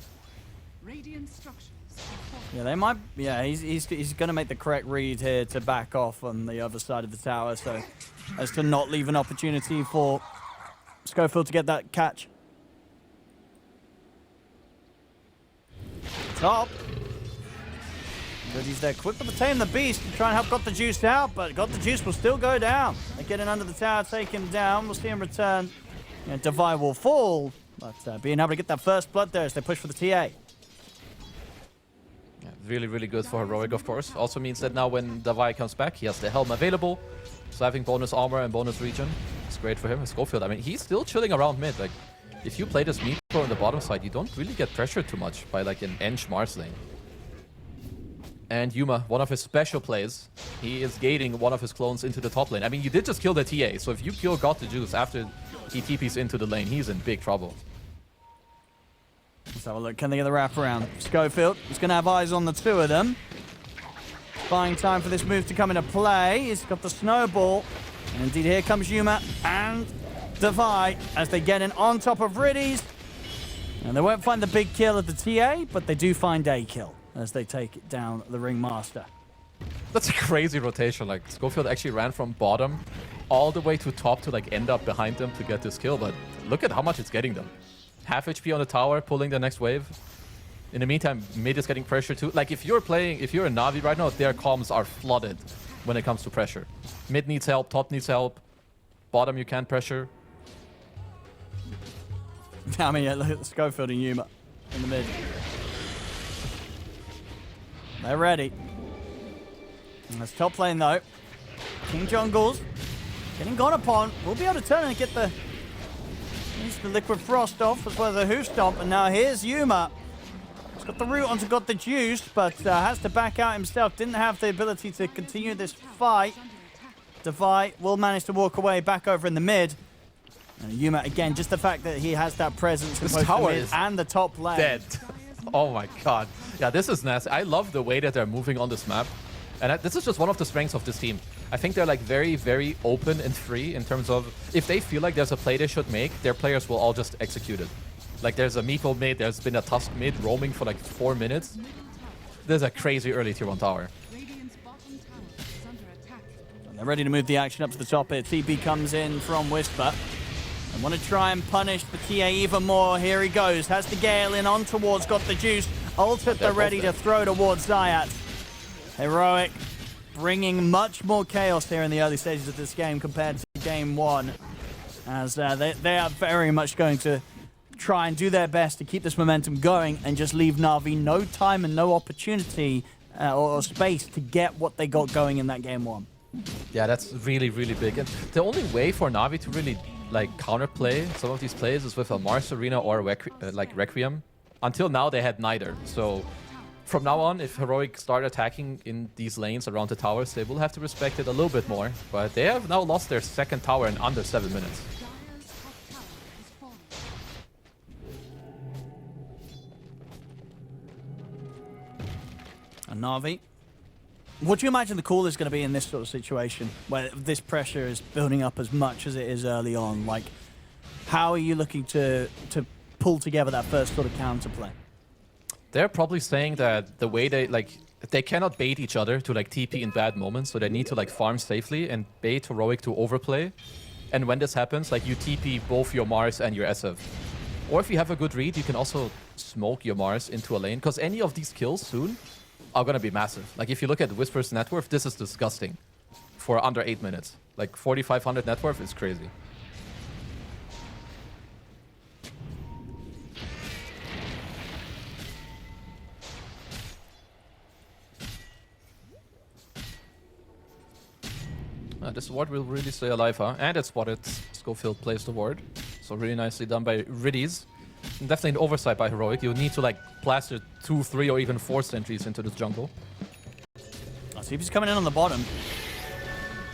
Radiant structures Yeah, they might. Yeah, he's going to make the correct read here to back off on the other side of the tower, so as to not leave an opportunity for Schofield to get that catch. Top. He's there quick to tame the beast to try and help Got the Juice out, but Got the Juice will still go down. They get in under the tower, take him down. We'll see him return. Devi will fall, but being able to get that first blood there as they push for the TA. Yeah, really, really good for Heroic, of course. Also means that now when Devi comes back, he has the helm available. So having bonus armor and bonus regen, it's great for him. Schofield, I mean, he's still chilling around mid. Like, if you play this mid pro on the bottom side, you don't really get pressured too much by like an Ench Mars lane. And Yuma, one of his special plays, he is gating one of his clones into the top lane. I mean, you did just kill the TA, so if you kill Got the Juice after he TPs into the lane, he's in big trouble. Let's have a look. Can they get the wraparound? Schofield is going to have eyes on the two of them. Buying time for this move to come into play. He's got the snowball. And indeed, here comes Yuma and Devi as they get in on top of Riddies. And they won't find the big kill at the TA, but they do find a kill as they take down the Ringmaster. That's a crazy rotation. Like, Schofield actually ran from bottom all the way to top to like end up behind them to get this kill, but look at how much it's getting them. Half HP on the tower, pulling the next wave. In the meantime, mid is getting pressure too. Like, if you're a Navi right now, their comms are flooded when it comes to pressure. Mid needs help, top needs help. Bottom you can't pressure. I mean, yeah, look at Schofield and Yuma in the mid. They're ready. And that's top lane though. King Jungles getting gone upon. We'll be able to turn and get the Liquid Frost off as well as the Hoof Stomp. And now here's Yuma. He's got the root onto Got the Juice, but has to back out himself. Didn't have the ability to continue this fight. Devi will manage to walk away back over in the mid. And Yuma, again, just the fact that he has that presence in both the mid and the top lane. Dead. Oh my god. Yeah, this is nasty. I love the way that they're moving on this map. And this is just one of the strengths of this team. I think they're like very, very open and free in terms of if they feel like there's a play they should make, their players will all just execute it. Like there's a Meepo mid, there's been a Tusk mid roaming for like 4 minutes. There's a crazy early tier 1 tower. And they're ready to move the action up to the top here. TP comes in from Whisper. I want to try and punish the TA even more. Here he goes. Has the Gale in on towards Got the Juice. Ultimate, they're ready to throw towards Zayat. Heroic bringing much more chaos here in the early stages of this game compared to game 1. As they are very much going to try and do their best to keep this momentum going and just leave Na'Vi no time and no opportunity or space to get what they got going in that game 1. Yeah, that's really, really big. And the only way for Na'Vi to really like counterplay some of these plays is with a Mars Arena or like Requiem. Until now, they had neither. So from now on, if Heroic start attacking in these lanes around the towers, they will have to respect it a little bit more. But they have now lost their second tower in under 7 minutes. And Na'Vi, what do you imagine the call is going to be in this sort of situation where this pressure is building up as much as it is early on? Like, how are you looking to pull together that first sort of counterplay? They're probably saying that the way they cannot bait each other to like TP in bad moments, so they need to like farm safely and bait Heroic to overplay. And when this happens, like you TP both your Mars and your SF. Or if you have a good read, you can also smoke your Mars into a lane, because any of these kills soon are going to be massive. Like if you look at Whisper's net worth, this is disgusting for under 8 minutes. Like 4,500 net worth is crazy. This ward will really stay alive, huh? And it's spotted. Schofield plays the ward. So really nicely done by Riddies. And definitely an oversight by Heroic. You need to like plaster 2, 3, or even 4 sentries into this jungle. CP's coming in on the bottom.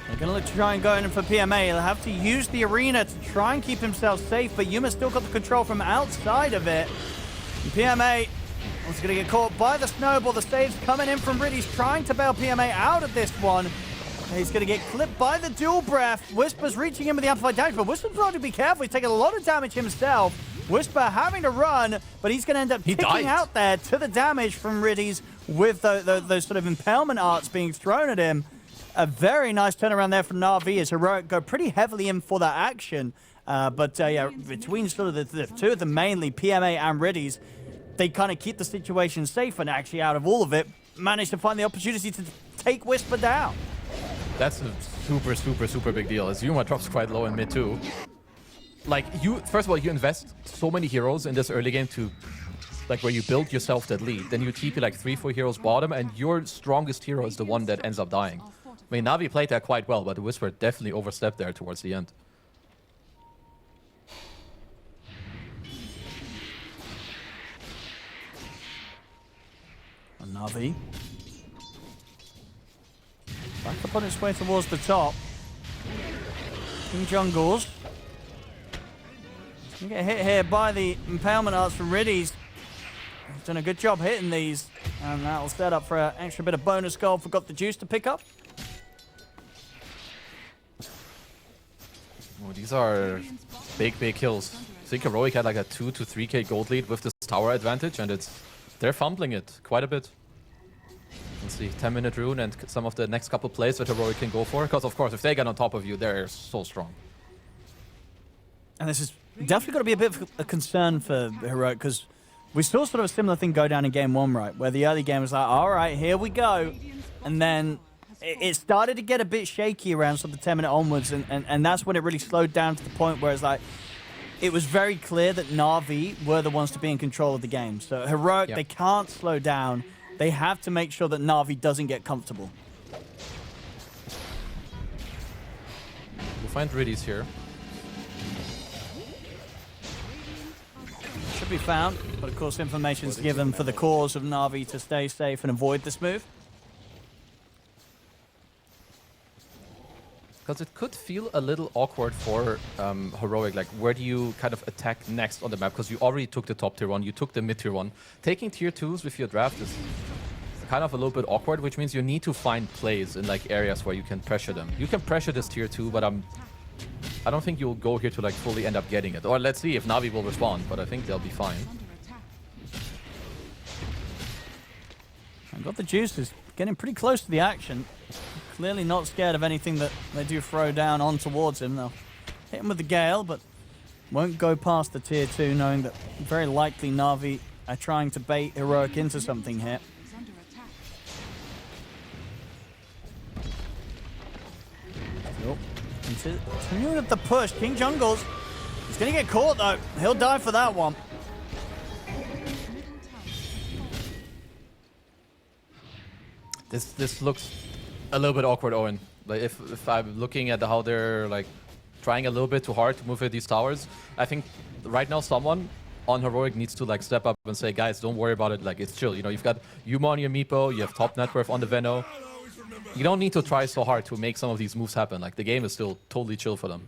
They're going to look to try and go in for PMA. He'll have to use the arena to try and keep himself safe, but Yuma's still got the control from outside of it. And PMA is going to get caught by the snowball. The save's coming in from Riddies, trying to bail PMA out of this one. He's going to get clipped by the dual breath. Whisper's reaching in with the amplified damage, but Whisper's trying to be careful. He's taking a lot of damage himself. Whisper having to run, but he's going to end up kicking out there to the damage from Riddies with those sort of impalement arts being thrown at him. A very nice turnaround there from Na'Vi as Heroic go pretty heavily in for that action. But yeah, between sort of the two of them mainly, PMA and Riddies, they kind of keep the situation safe, and actually out of all of it, managed to find the opportunity to take Whisper down. That's a super, super, super big deal. As Yuma drops quite low in mid too. Like, first of all, you invest so many heroes in this early game to, like, where you build yourself that lead. Then you TP like 3-4 heroes bottom, and your strongest hero is the one that ends up dying. I mean, Navi played that quite well, but the Whisper definitely overstepped there towards the end. And Navi back up on its way towards the top. King Jungles. You get hit here by the Impalement Arts from Riddies. He's done a good job hitting these. And that'll set up for an extra bit of bonus gold for Got the Juice to pick up. Oh, these are big, big kills. I think Heroic had like a 2 to 3k gold lead with this tower advantage, and they're fumbling it quite a bit. Let's see, 10-minute rune and some of the next couple plays that Heroic can go for. Because, of course, if they get on top of you, they're so strong. And this is definitely got to be a bit of a concern for Heroic, because we saw sort of a similar thing go down in game 1, right? Where the early game was like, all right, here we go. And then it started to get a bit shaky around sort of the 10-minute onwards. And that's when it really slowed down to the point where it's like, it was very clear that Na'Vi were the ones to be in control of the game. So Heroic, they can't slow down. They have to make sure that Na'Vi doesn't get comfortable. We'll find Riddies here. Should be found, but of course information is given for the cause of Na'Vi to stay safe and avoid this move. Because it could feel a little awkward for Heroic. Like, where do you kind of attack next on the map? Because you already took the top tier 1, you took the mid tier 1. Taking tier 2s with your draft is kind of a little bit awkward, which means you need to find plays in like areas where you can pressure them. You can pressure this tier 2, but I don't think you'll go here to like fully end up getting it. Or let's see if Navi will respond, but I think they'll be fine. And Got the Juice is getting pretty close to the action. Clearly not scared of anything that they do throw down on towards him. They'll hit him with the Gale, but won't go past the tier 2, knowing that very likely Na'Vi are trying to bait Heroic into something here. Continuing with the push, King Jungles. He's going to get caught though. He'll die for that one. This looks a little bit awkward, Owen. Like if I'm looking at how they're like trying a little bit too hard to move at these towers, I think right now someone on Heroic needs to like step up and say, guys, don't worry about it. Like, it's chill. You know, you've got Yuma on your Meepo, you have top net worth on the Veno. You don't need to try so hard to make some of these moves happen. Like, the game is still totally chill for them.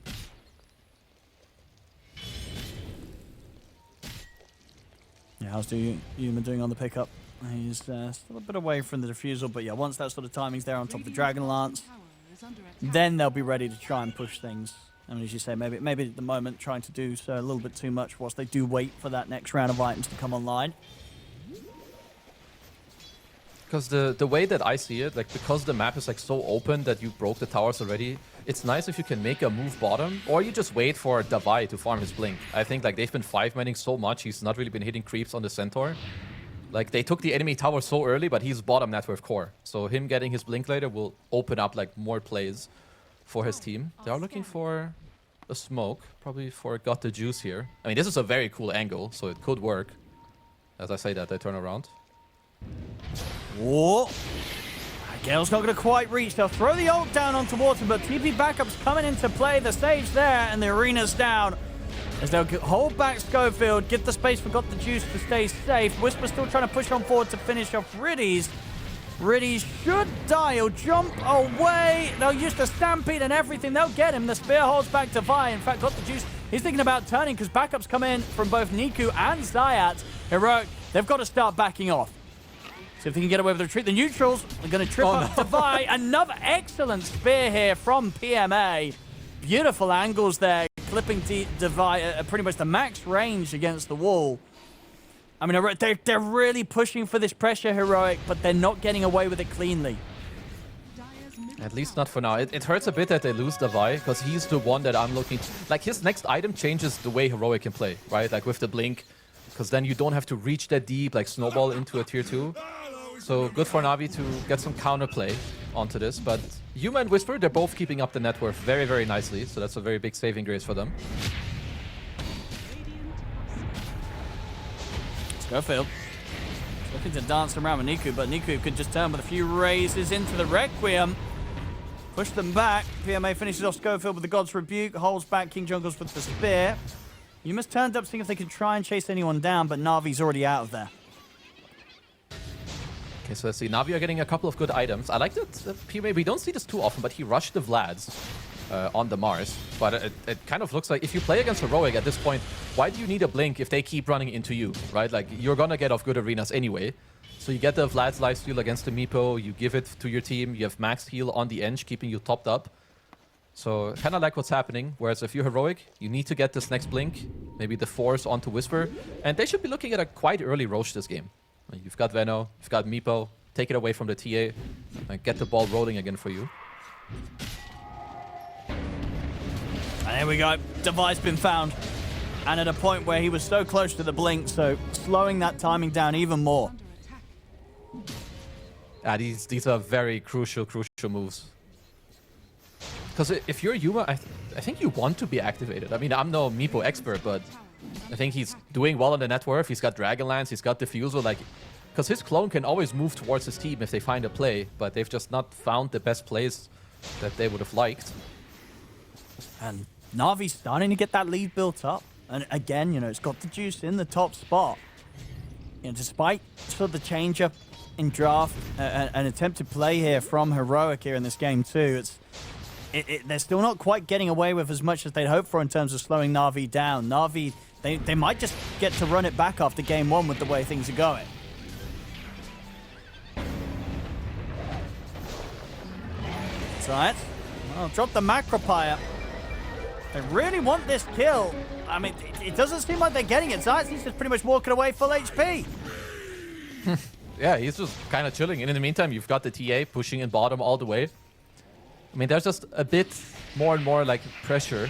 Yeah, how's Yuma doing on the pickup? He's still a bit away from the defusal, but yeah, once that sort of timing's there on top of the Dragon Lance, then they'll be ready to try and push things. And as you say, maybe at the moment trying to do so a little bit too much whilst they do wait for that next round of items to come online. Because the way that I see it, like, because the map is like so open that you broke the towers already, it's nice if you can make a move bottom, or you just wait for Davai to farm his blink. I think like they've been 5-manning so much, he's not really been hitting creeps on the Centaur. Like, they took the enemy tower so early, but he's bottom net worth core. So him getting his blink later will open up like more plays for his team. They are looking for a smoke, probably for Got the Juice here. I mean, this is a very cool angle, so it could work. As I say that, they turn around. Whoa! Gale's not going to quite reach. They'll throw the ult down onto water, but TP backup's coming into play. The stage there, and the arena's down. As they'll hold back Schofield, give the space for Got the Juice to stay safe. Whisper still trying to push on forward to finish off Riddies. Riddies should die. He'll jump away. They'll use the Stampede and everything. They'll get him. The spear holds back to Vi. In fact, Got the Juice, he's thinking about turning because backups come in from both Niku and Zayat. Heroic, they've got to start backing off. See if they can get away with the retreat. The neutrals are going to trip up to Vi. Another excellent spear here from PMA. Beautiful angles there, clipping Devi at pretty much the max range against the wall. I mean, they're really pushing for this pressure, Heroic, but they're not getting away with it cleanly. At least not for now. It hurts a bit that they lose Davai, because he's the one that I'm looking to. Like, his next item changes the way Heroic can play, right? Like, with the blink, because then you don't have to reach that deep, like, snowball into a tier 2. So good for Navi to get some counterplay onto this. But Yuma and Whisper, they're both keeping up the net worth very, very nicely. So that's a very big saving grace for them. Schofield looking to dance around with Niku, but Niku could just turn with a few raises into the Requiem. Push them back. PMA finishes off Schofield with the God's Rebuke, holds back King Jungles with the Spear. Yuma's turned up seeing if they can try and chase anyone down, but Navi's already out of there. Okay, so let's see. Navi are getting a couple of good items. I like that PMA, we don't see this too often, but he rushed the Vlads on the Mars. But it kind of looks like if you play against Heroic at this point, why do you need a Blink if they keep running into you, right? Like, you're gonna get off good arenas anyway. So you get the Vlad's lifesteal against the Meepo, you give it to your team, you have max heal on the edge, keeping you topped up. So kind of like what's happening, whereas if you're Heroic, you need to get this next Blink, maybe the Force onto Whisper, and they should be looking at a quite early Roche this game. You've got Veno, you've got Meepo, take it away from the TA, and get the ball rolling again for you. And there we go, device been found. And at a point where he was so close to the Blink, so slowing that timing down even more. These are very crucial moves. Because if you're Yuma, I think you want to be activated. I mean, I'm no Meepo expert, but I think he's doing well on the net worth. He's got Dragonlance, he's got Diffusal, like, because his clone can always move towards his team if they find a play, but they've just not found the best plays that they would have liked. And Navi's starting to get that lead built up. And again, you know, it's got the juice in the top spot. You know, despite sort of the change up in draft, an attempted play here from Heroic here in this game too, they're still not quite getting away with as much as they'd hoped for in terms of slowing Navi down. Navi, they might just get to run it back after game one with the way things are going. Right. Well, drop the Macropire. They really want this kill. I mean, it doesn't seem like they're getting it. Zayas is just pretty much walking away full HP. Yeah, he's just kind of chilling. And in the meantime, you've got the TA pushing in bottom all the way. I mean, there's just a bit more and more, like, pressure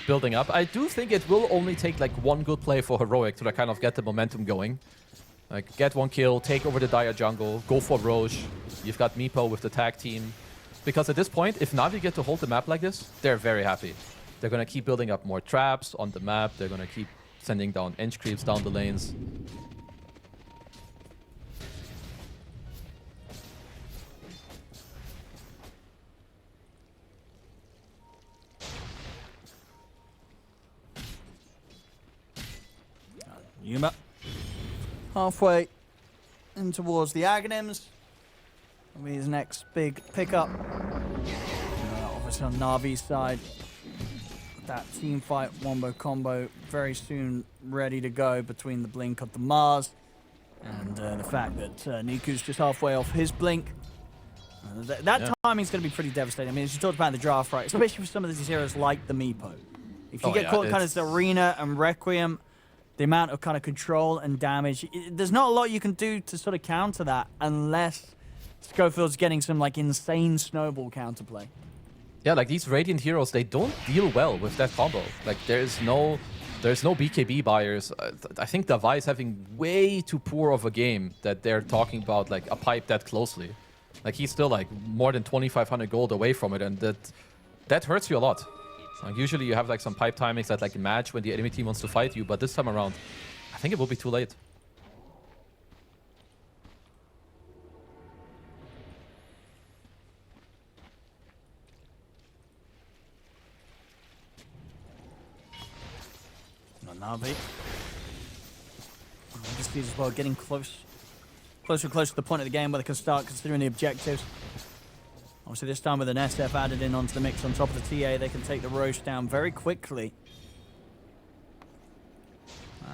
building up. I do think it will only take, like, one good play for Heroic to, like, kind of get the momentum going. Like, get one kill, take over the Dire jungle, go for Roche. You've got Meepo with the tag team. Because at this point, if Navi get to hold the map like this, they're very happy. They're going to keep building up more traps on the map. They're going to keep sending down edge creeps down the lanes. Yuma halfway in towards the Aghanims. Will be his next big pickup. Obviously on Navi's side, that team fight wombo combo very soon ready to go between the Blink of the Mars and the fact that Niku's just halfway off his Blink. That timing's going to be pretty devastating. I mean, as you talked about in the draft, right, especially for some of these heroes like the Meepo. If you get caught kind of the Arena and Requiem, the amount of kind of control and damage, there's not a lot you can do to sort of counter that unless Schofield's getting some like insane snowball counterplay. Yeah, like these Radiant heroes, they don't deal well with that combo. Like there's no BKB buyers. I think Davai is having way too poor of a game that they're talking about like a pipe that closely. Like he's still like more than 2,500 gold away from it, and that hurts you a lot. Like usually you have like some pipe timings that like match when the enemy team wants to fight you, but this time around, I think it will be too late. Navi. This feels as well getting closer and closer to the point of the game where they can start considering the objectives. Obviously this time with an SF added in onto the mix on top of the TA, they can take the Roche down very quickly.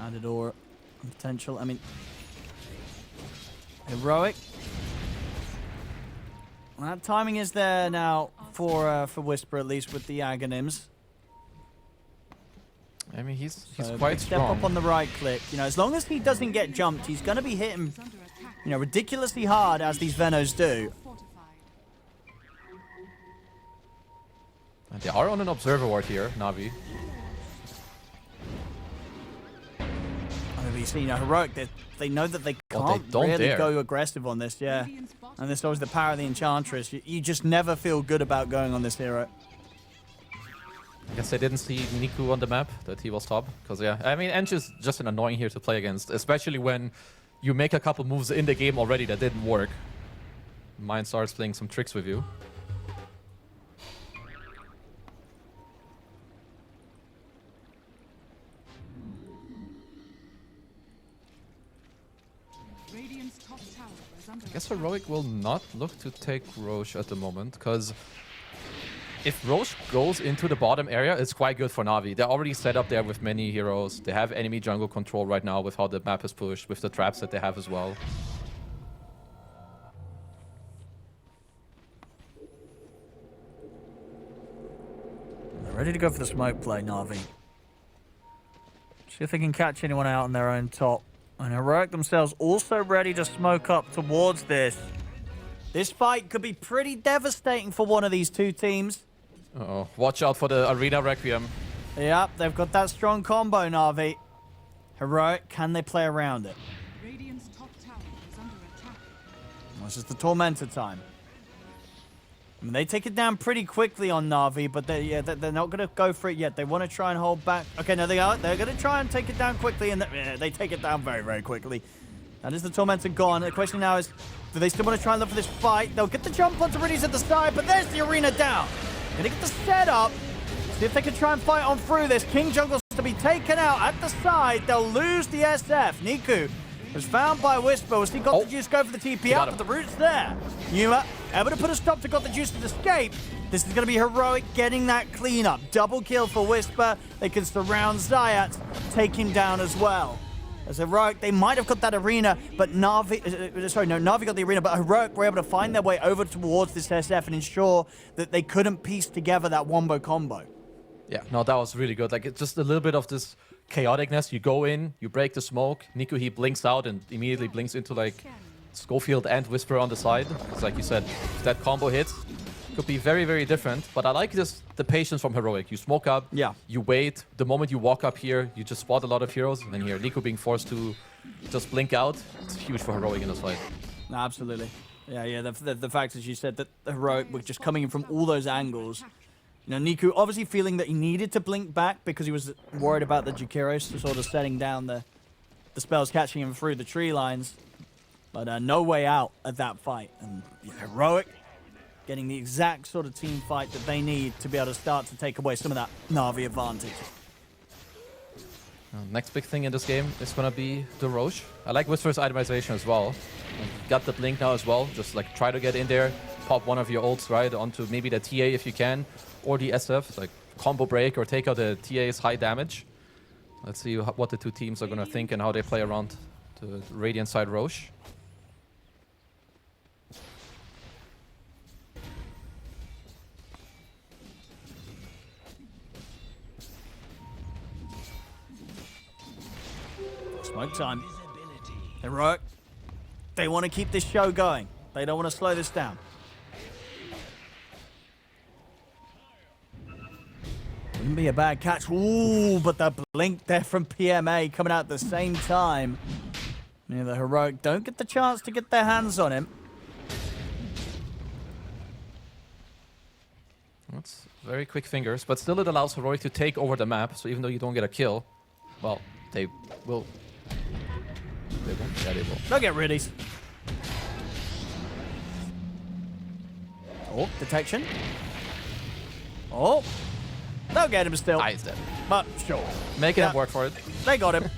Added aura potential. I mean, Heroic. Well, that timing is there now for Whisper, at least with the Aghanims. I mean, he's So quite step strong. up on the right click. You know, as long as he doesn't get jumped, he's going to be hitting, you know, ridiculously hard as these Venos do. And they are on an observer ward here, Navi. I mean, PVC. Now, Heroic, they know that they can't don't really dare. go aggressive on this, yeah. And there's always the power of the Enchantress. You just never feel good about going on this hero. I guess they didn't see Niku on the map, that he was top. Because, yeah, I mean, Ench is just an annoying hero to play against, especially when you make a couple moves in the game already that didn't work. Mine starts playing some tricks with you. Radiant's top tower is under I guess Heroic will not look to take Roche at the moment, because if Roche goes into the bottom area, it's quite good for Navi. They're already set up there with many heroes. They have enemy jungle control right now with how the map is pushed, with the traps that they have as well. They're ready to go for the smoke play, Navi. See if they can catch anyone out on their own top. And Heroic themselves also ready to smoke up towards this. This fight could be pretty devastating for one of these two teams. Uh-oh. Watch out for the Arena Requiem. Yep, they've got that strong combo, Navi. Heroic, can they play around it? Radiant's top tower is under attack. This is the Tormentor time. I mean, they take it down pretty quickly on Navi, but they're not going to go for it yet. They want to try and hold back. Okay, no, they are. They're going to try and take it down quickly, and they take it down very, very quickly. That is the Tormentor gone. The question now is, do they still want to try and look for this fight? They'll get the jump onto Riddies at the side, but there's the arena down. Gonna get the setup. See if they can try and fight on through this. King Jungle's to be taken out at the side. They'll lose the SF. Niku was found by Whisper. Was he got the juice go for the TP out, but the root's there. Yuma able to put a stop to got the juice to escape. This is going to be Heroic getting that cleanup. Double kill for Whisper. They can surround Zayat, take him down as well. As Heroic, they might have got that arena, but Navi got the arena, but Heroic were able to find their way over towards this SF and ensure that they couldn't piece together that wombo combo. Yeah, no, that was really good. Like, it's just a little bit of this chaoticness. You go in, you break the smoke, Niku, he blinks out and immediately blinks into, like, Schofield and Whisper on the side. It's like you said, if that combo hits, could be very, very different. But I like this, the patience from Heroic. You smoke up, you wait. The moment you walk up here, you just spot a lot of heroes. And then here, Niku being forced to just blink out. It's huge for Heroic in this fight. Absolutely. Yeah, the fact, as you said, that the Heroic were just coming in from all those angles. You know, Niku obviously feeling that he needed to blink back because he was worried about the Jakiros sort of setting down the spells, catching him through the tree lines. But no way out of that fight. And Heroic getting the exact sort of team fight that they need to be able to start to take away some of that Navi advantage. Next big thing in this game is going to be the Roche. I like Whisper's itemization as well. Got the blink now as well. Just like try to get in there, pop one of your ults right onto maybe the TA if you can, or the SF, like combo break or take out the TA's high damage. Let's see what the two teams are going to think and how they play around the Radiant side Roche. Smoke time. Heroic. They want to keep this show going. They don't want to slow this down. Wouldn't be a bad catch. Ooh, but the blink there from PMA coming out at the same time. Yeah, the Heroic don't get the chance to get their hands on him. That's very quick fingers, but still it allows Heroic to take over the map. So even though you don't get a kill, well, they will. They won't. Yeah, they will. They'll get Riddies. Oh, detection. Oh, they'll get him still. He's dead. But sure. Making him work for it. They got him.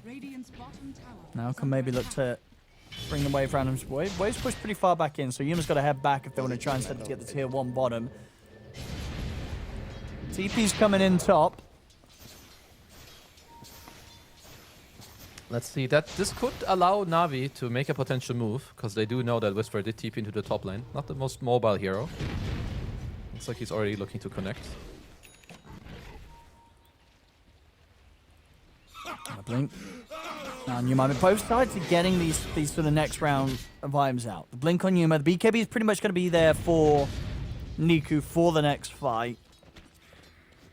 Radiant's bottom tower. Now can maybe look to bring the wave around him. Wave's pushed pretty far back in, so Yuma's got to head back if they want to try and set to get the tier 1 bottom. TP's coming in top. Let's see. This could allow Navi to make a potential move, because they do know that Whisper did TP into the top lane. Not the most mobile hero. Looks like he's already looking to connect. Blink. Now Yuma, both sides are getting these sort of next round vibes out. The blink on Yuma, the BKB is pretty much going to be there for Niku for the next fight.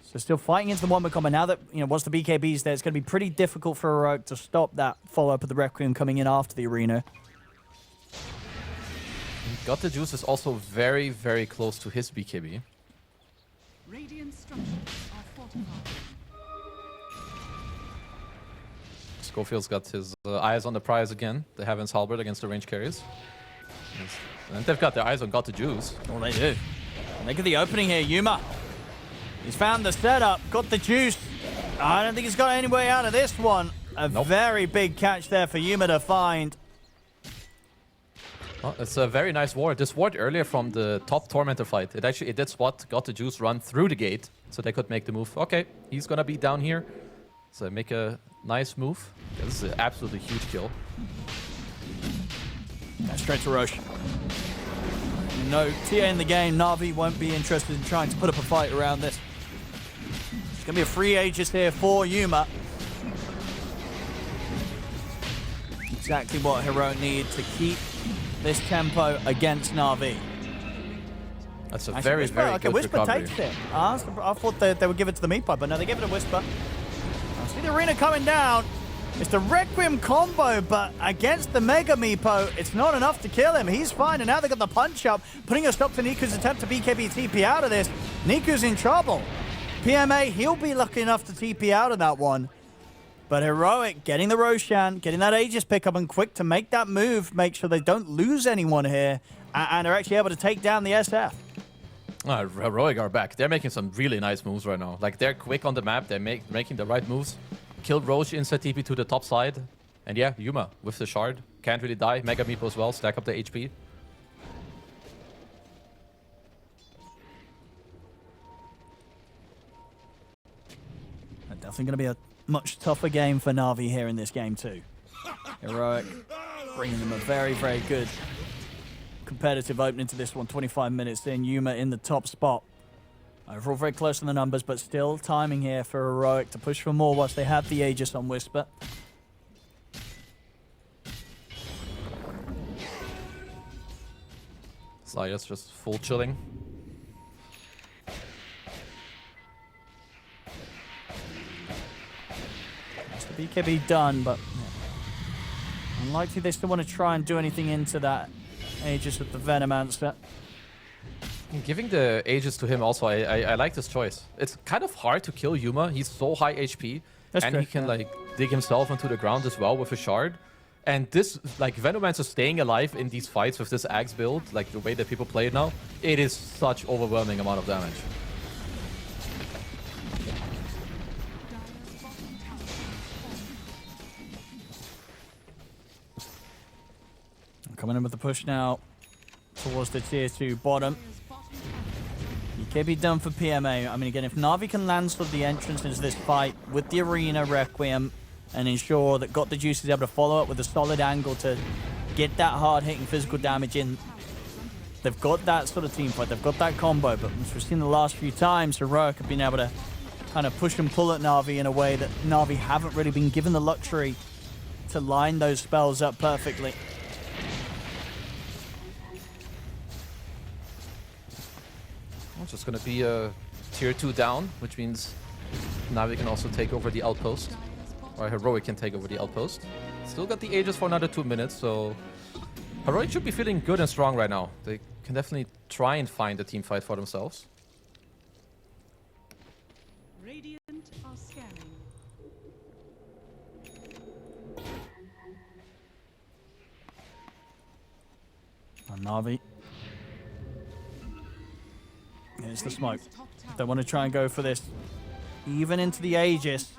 So still fighting into the one combo. Now that, once the BKB's there, it's going to be pretty difficult for Heroic to stop that follow-up of the Requiem coming in after the arena. Got the Juice is also very, very close to his BKB. Radiant structures are fortified. Schofield's got his eyes on the prize again. They have his halberd against the range carries. And they've got their eyes on Got the Juice. Oh, they do. Look at the opening here, Yuma. He's found the setup, got the juice. I don't think he's got any way out of this one. A very big catch there for Yuma to find. Well, it's a very nice ward. This ward earlier from the top Tormentor fight, it did spot Got the Juice run through the gate, so they could make the move. Okay, he's gonna be down here. So make a nice move. This is an absolutely huge kill. Straight to Roche. No TA in the game. Navi won't be interested in trying to put up a fight around this. It's going to be a free Aegis here for Yuma. Exactly what Heroic need to keep this tempo against Navi. That's a very good Whisper recovery. takes it. I thought they would give it to the meat pipe, but no, they give it a Whisper. I see the arena coming down. It's the Requiem combo, but against the Mega Meepo, it's not enough to kill him. He's fine, and now they got the punch up, putting a stop to Niku's attempt to BKB TP out of this. Niku's in trouble. PMA, he'll be lucky enough to TP out of that one. But Heroic getting the Roshan, getting that Aegis pickup, and quick to make that move, make sure they don't lose anyone here, and are actually able to take down the SF. Heroic are back. They're making some really nice moves right now. Like, they're quick on the map. They're making the right moves. Killed Roche inside TP to the top side. And yeah, Yuma with the shard. Can't really die. Mega Meepo as well. Stack up the HP. Definitely going to be a much tougher game for Navi here in this game too. Heroic bringing them a very, very good competitive opening to this one. 25 minutes in. Yuma in the top spot. Overall very close in the numbers, but still timing here for Heroic to push for more whilst they have the Aegis on Whisper. Zayas just full chilling. That's the BKB done, but yeah. Unlikely they still want to try and do anything into that Aegis with the Venomancer. Giving the Aegis to him also, I like this choice. It's kind of hard to kill Yuma. He's so high HP. That's and true, he can like dig himself into the ground as well with a shard. And this, like, Venomancer staying alive in these fights with this Axe build, like the way that people play it now, it is such overwhelming amount of damage. Coming in with the push now towards the tier 2 bottom. BKB done for PMA. I mean, again, if Navi can land sort of the entrance into this fight with the arena Requiem and ensure that Got the Juice is able to follow up with a solid angle to get that hard-hitting physical damage in, they've got that sort of team fight. They've got that combo, but as we've seen the last few times, Heroic have been able to kind of push and pull at Navi in a way that Navi haven't really been given the luxury to line those spells up perfectly. It's just going to be a tier 2 down, which means Navi can also take over the outpost. Or Heroic can take over the outpost. Still got the Aegis for another 2 minutes, so Heroic should be feeling good and strong right now. They can definitely try and find a team fight for themselves. Radiant are scanning. Navi. Here's the smoke. They want to try and go for this even into the Aegis.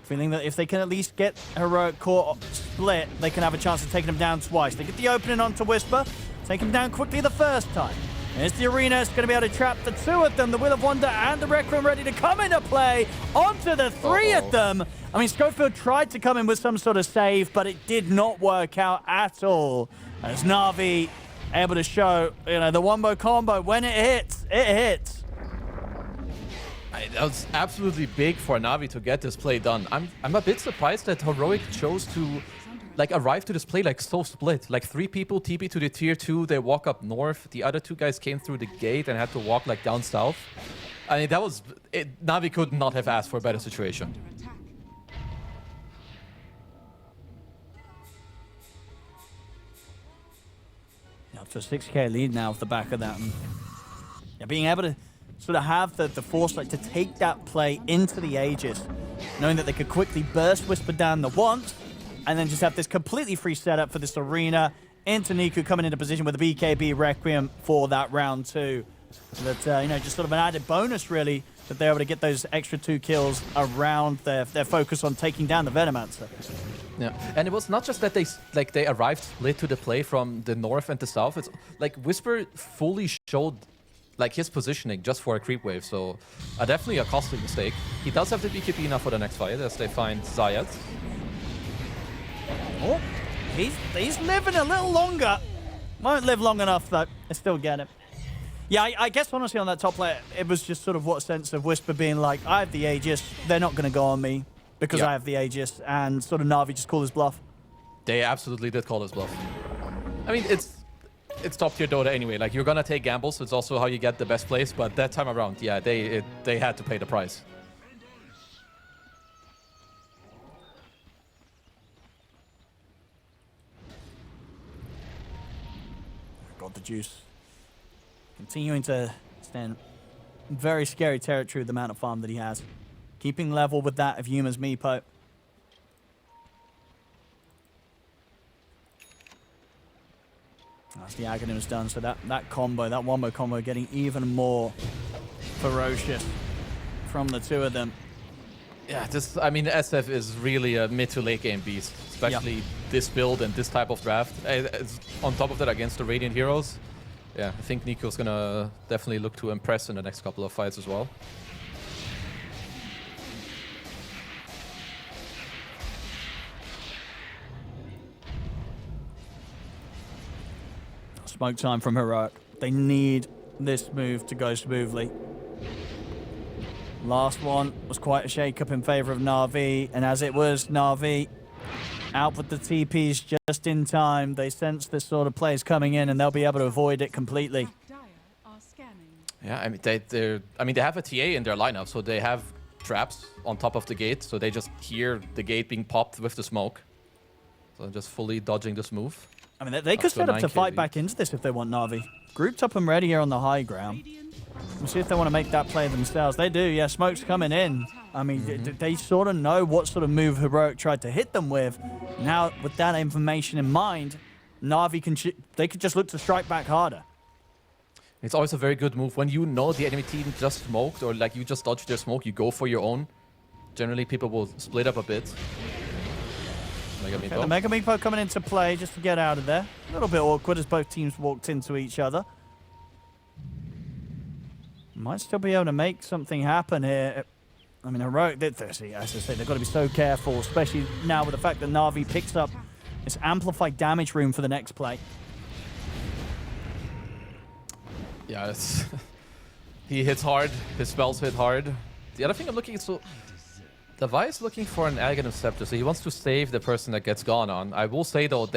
Feeling that if they can at least get Heroic core split, they can have a chance of taking him down twice. They get the opening onto Whisper, take him down quickly the first time. Here's the arena. It's going to be able to trap the 2 of them. The Will of Wonder and the Requiem ready to come into play onto the 3 of them. I mean, Schofield tried to come in with some sort of save, but it did not work out at all. As Navi able to show, the wombo combo. When it hits, it hits. That was absolutely big for Navi to get this play done. I'm a bit surprised that Heroic chose to like arrived to this play like so split. Like 3 people TP to the tier 2, they walk up north. The other 2 guys came through the gate and had to walk like down south. I mean, that was it. Navi could not have asked for a better situation. Under attack. Up to a 6k lead now off the back of that. And yeah, being able to sort of have the foresight to take that play into the Aegis, knowing that they could quickly burst Whisper down the once, and then just have this completely free setup for this arena. Into Niku coming into position with a BKB Requiem for that round 2. So that, you know, just sort of an added bonus, really, that they're able to get those extra 2 kills around their focus on taking down the Venomancer. Yeah, and it was not just that they arrived split to the play from the north and the south. It's like Whisper fully showed like his positioning just for a creep wave. So definitely a costly mistake. He does have the BKB now for the next fight as they find Zayat. Oh, he's living a little longer. Won't live long enough though. I still get it. Yeah, I guess honestly on that top player, it was just sort of what sense of Whisper being like, I have the Aegis, they're not going to go on me because I have the Aegis, and sort of Navi just call his bluff. They absolutely did call his bluff. I mean, it's top tier Dota anyway. Like, you're gonna take gambles. It's also how you get the best plays. But that time around, yeah, they had to pay the price. Got the juice. Continuing to stand very scary territory with the amount of farm that he has. Keeping level with that of Yuma's Meepo. That's the Aghanim is done, so that combo, that wombo combo getting even more ferocious from the 2 of them. Yeah, I mean, SF is really a mid to late game beast, especially this build and this type of draft. On top of that, against the Radiant heroes, yeah, I think Nico's gonna definitely look to impress in the next couple of fights as well. Smoke time from Heroic. They need this move to go smoothly. Last one was quite a shake-up in favor of Na'Vi, and as it was, Na'Vi out with the TPs just in time. They sense this sort of plays coming in, and they'll be able to avoid it completely. Dire are scanning. Yeah, I mean, they have a TA in their lineup, so they have traps on top of the gate, so they just hear the gate being popped with the smoke. So just fully dodging this move. I mean, they could set up to fight back into this if they want Na'Vi. Grouped up and ready here on the high ground. We'll see if they want to make that play themselves. They do, yeah, smoke's coming in. I mean, they sort of know what sort of move Heroic tried to hit them with. Now, with that information in mind, Na'Vi they could just look to strike back harder. It's always a very good move. When you know the enemy team just smoked or like you just dodged their smoke, you go for your own. Generally, people will split up a bit. Okay, the Mega Meepo coming into play just to get out of there. A little bit awkward as both teams walked into each other. Might still be able to make something happen here. I mean, Heroic, as I say, they've got to be so careful, especially now with the fact that Na'Vi picks up this amplified damage room for the next play. Yeah, he hits hard. His spells hit hard. The other thing I'm looking at, so Levi is looking for an Aghanim Scepter, so he wants to save the person that gets gone on. I will say though,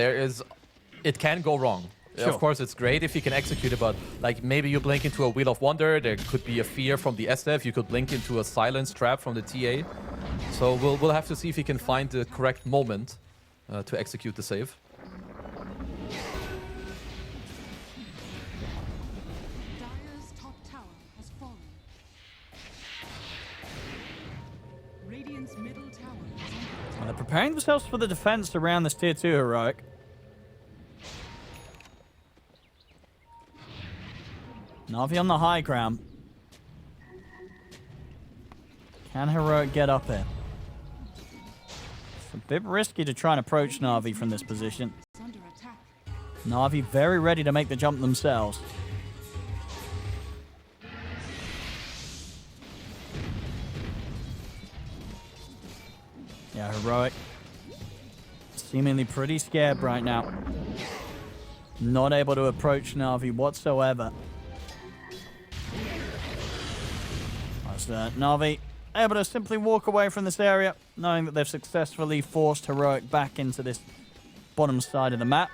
it can go wrong. Sure. Of course, it's great if you can execute it, but like maybe you blink into a Wheel of Wonder. There could be a fear from the SF. You could blink into a silence trap from the TA. So we'll have to see if he can find the correct moment to execute the save. Dire's top tower has fallen. Radiant's middle tower is under attack. And they're preparing themselves for the defense around this tier 2 Heroic. Na'Vi on the high ground. Can Heroic get up here? It's a bit risky to try and approach Na'Vi from this position. Is under attack. Na'Vi very ready to make the jump themselves. Yeah, Heroic. Seemingly pretty scared right now. Not able to approach Na'Vi whatsoever. Na'Vi able to simply walk away from this area, knowing that they've successfully forced Heroic back into this bottom side of the map.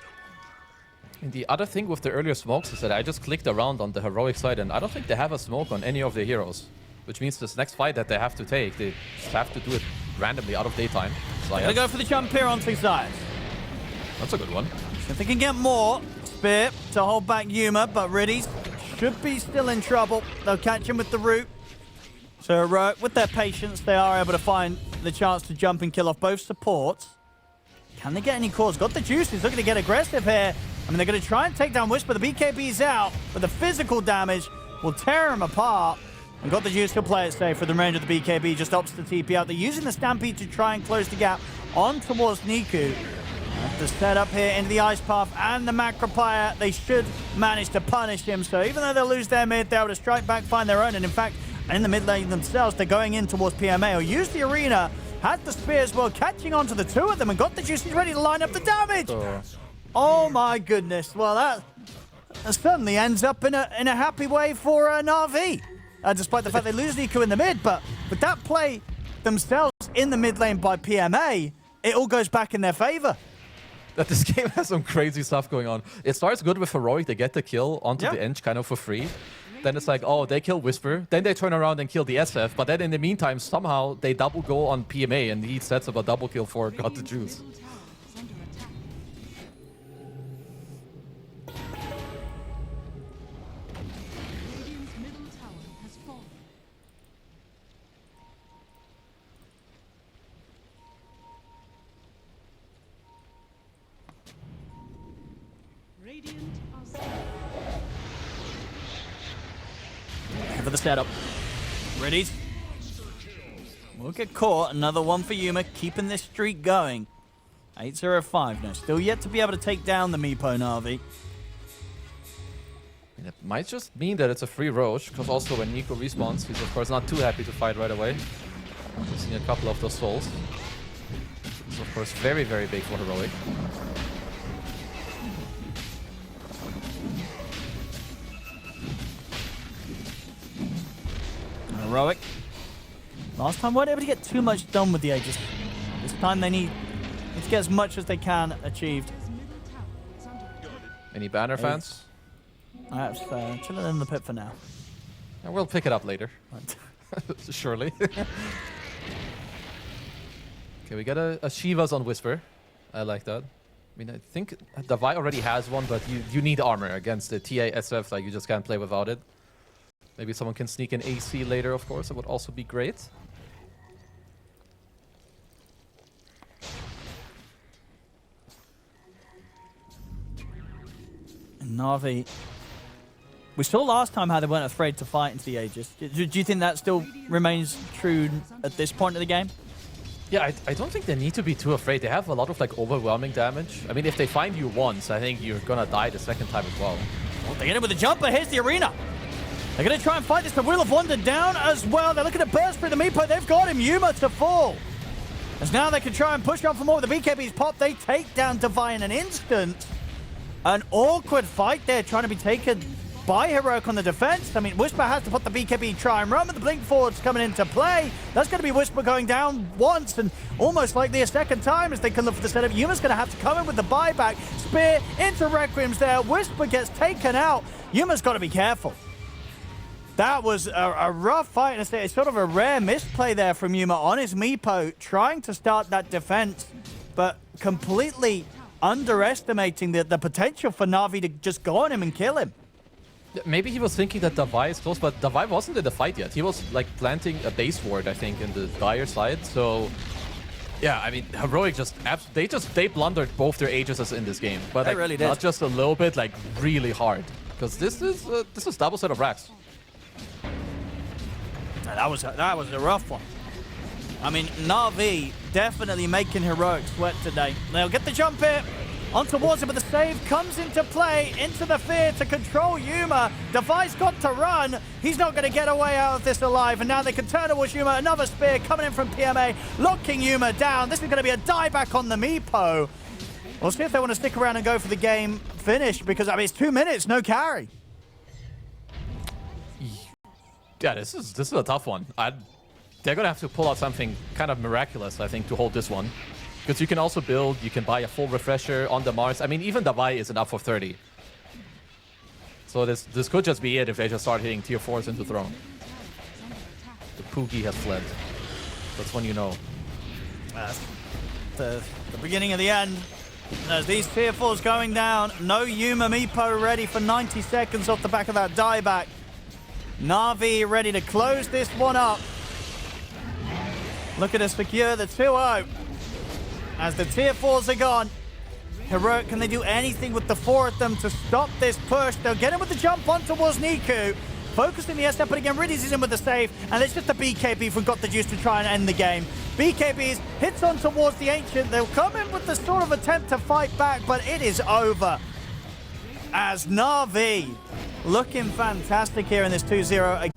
And the other thing with the earlier smokes is that I just clicked around on the heroic side, and I don't think they have a smoke on any of their heroes. Which means this next fight that they have to take, they just have to do it randomly out of daytime. So Gonna go for the jump here on two sides. That's a good one. If they can get more, Spear to hold back Yuma, but Riddies should be still in trouble. They'll catch him with the root. So with their patience, they are able to find the chance to jump and kill off both supports. Can they get any cores? Got the juices, looking to get aggressive here. I mean, they're going to try and take down Whisper. The BKB's out, but the physical damage will tear him apart. And got the juice, he'll play it safe for the range of the BKB, just opts the TP out. They're using the Stampede to try and close the gap on towards Niku. The setup here into the Ice Path and the Macropier, they should manage to punish him. So even though they'll lose their mid, they're able to strike back, find their own. And in fact, in the mid lane themselves, they're going in towards PMA. Or use the arena, had the spear as well, catching on to the two of them and got the juice. He's ready to line up the damage. Oh my goodness. Well, that suddenly ends up in a happy way for NAVI. Despite the fact they lose Niku in the mid, but with that play themselves in the mid lane by PMA, it all goes back in their favor. That this game has some crazy stuff going on. It starts good with Heroic, they get the kill onto the Edge kind of for free. Then it's like, oh, they kill Whisper. Then they turn around and kill the SF. But then in the meantime, somehow they double go on PMA and he sets up a double kill for Got the Juice. For the setup. Ready? We'll get caught. Another one for Yuma, keeping this streak going. 8-0-5 now. Still yet to be able to take down the Meepo Na'Vi. It might just mean that it's a free Roche, because also when Nico respawns, he's of course not too happy to fight right away. Missing a couple of those souls. It's of course very, very big for Heroic. Heroic. Last time weren't able to get too much done with the Aegis. This time they need to get as much as they can achieved. Any banner fans? That's chilling in the pit for now. And we'll pick it up later. Surely. Okay, we got a Shivas on Whisper. I like that. I mean, I think Davai already has one, but you need armor against the TA SF. Like, you just can't play without it. Maybe someone can sneak in AC later, of course. That would also be great. Na'Vi. We saw last time how they weren't afraid to fight into the Aegis. Do you think that still remains true at this point of the game? Yeah, I don't think they need to be too afraid. They have a lot of like overwhelming damage. I mean, if they find you once, I think you're gonna die the second time as well. They get it with the jumper. Here's the arena. They're going to try and fight this. The Wheel of Wonder down as well. They're looking to burst through the Meepo. They've got him. Yuma to fall. As now they can try and push on for more. The BKB's pop. They take down Davai in an instant. An awkward fight there, trying to be taken by Heroic on the defense. I mean, Whisper has to put the BKB try and run, but the Blink Forward's coming into play. That's going to be Whisper going down once and almost likely a second time as they can look for the setup. Yuma's going to have to come in with the buyback. Spear into Requiem's there. Whisper gets taken out. Yuma's got to be careful. That was a rough fight. It's sort of a rare misplay there from Yuma on his Meepo, trying to start that defense, but completely underestimating the potential for Na'Vi to just go on him and kill him. Maybe he was thinking that Davai is close, but Davai wasn't in the fight yet. He was like planting a base ward, I think, in the Dire side. So, yeah, I mean, Heroic they blundered both their Aegises in this game, but like, really did. Not just a little bit, like really hard, because this is double set of racks. That was a rough one. I mean, Na'Vi definitely making Heroic sweat today. They'll get the jump here on towards him, but the save comes into play, into the fear to control Yuma. Davai's got to run. He's not going to get away out of this alive, and now they can turn towards Yuma. Another spear coming in from PMA, locking Yuma down. This is going to be a dieback on the Meepo. We'll see if they want to stick around and go for the game finish, because I mean, it's 2 minutes, no carry. Yeah, this is a tough one. They're gonna have to pull out something kind of miraculous, I think, to hold this one. Because you can also build, you can buy a full refresher on the Mars. I mean, even the buy isn't up for 30. So this could just be it if they just start hitting tier 4s into throne. The Poogie has fled. That's when you know. The beginning of the end. As these tier 4s going down. No Yuma Meepo ready for 90 seconds off the back of that dieback. Na'Vi ready to close this one up. Looking to secure the 2-0. As the tier 4s are gone. Heroic, can they do anything with the 4 of them to stop this push? They'll get him with the jump on towards Niku. Focusing the S-step, but again, Riddies is in with the save. And it's just the BKB from Got the Juice to try and end the game. BKBs hits on towards the Ancient. They'll come in with the sort of attempt to fight back, but it is over. As Na'Vi looking fantastic here in this 2-0.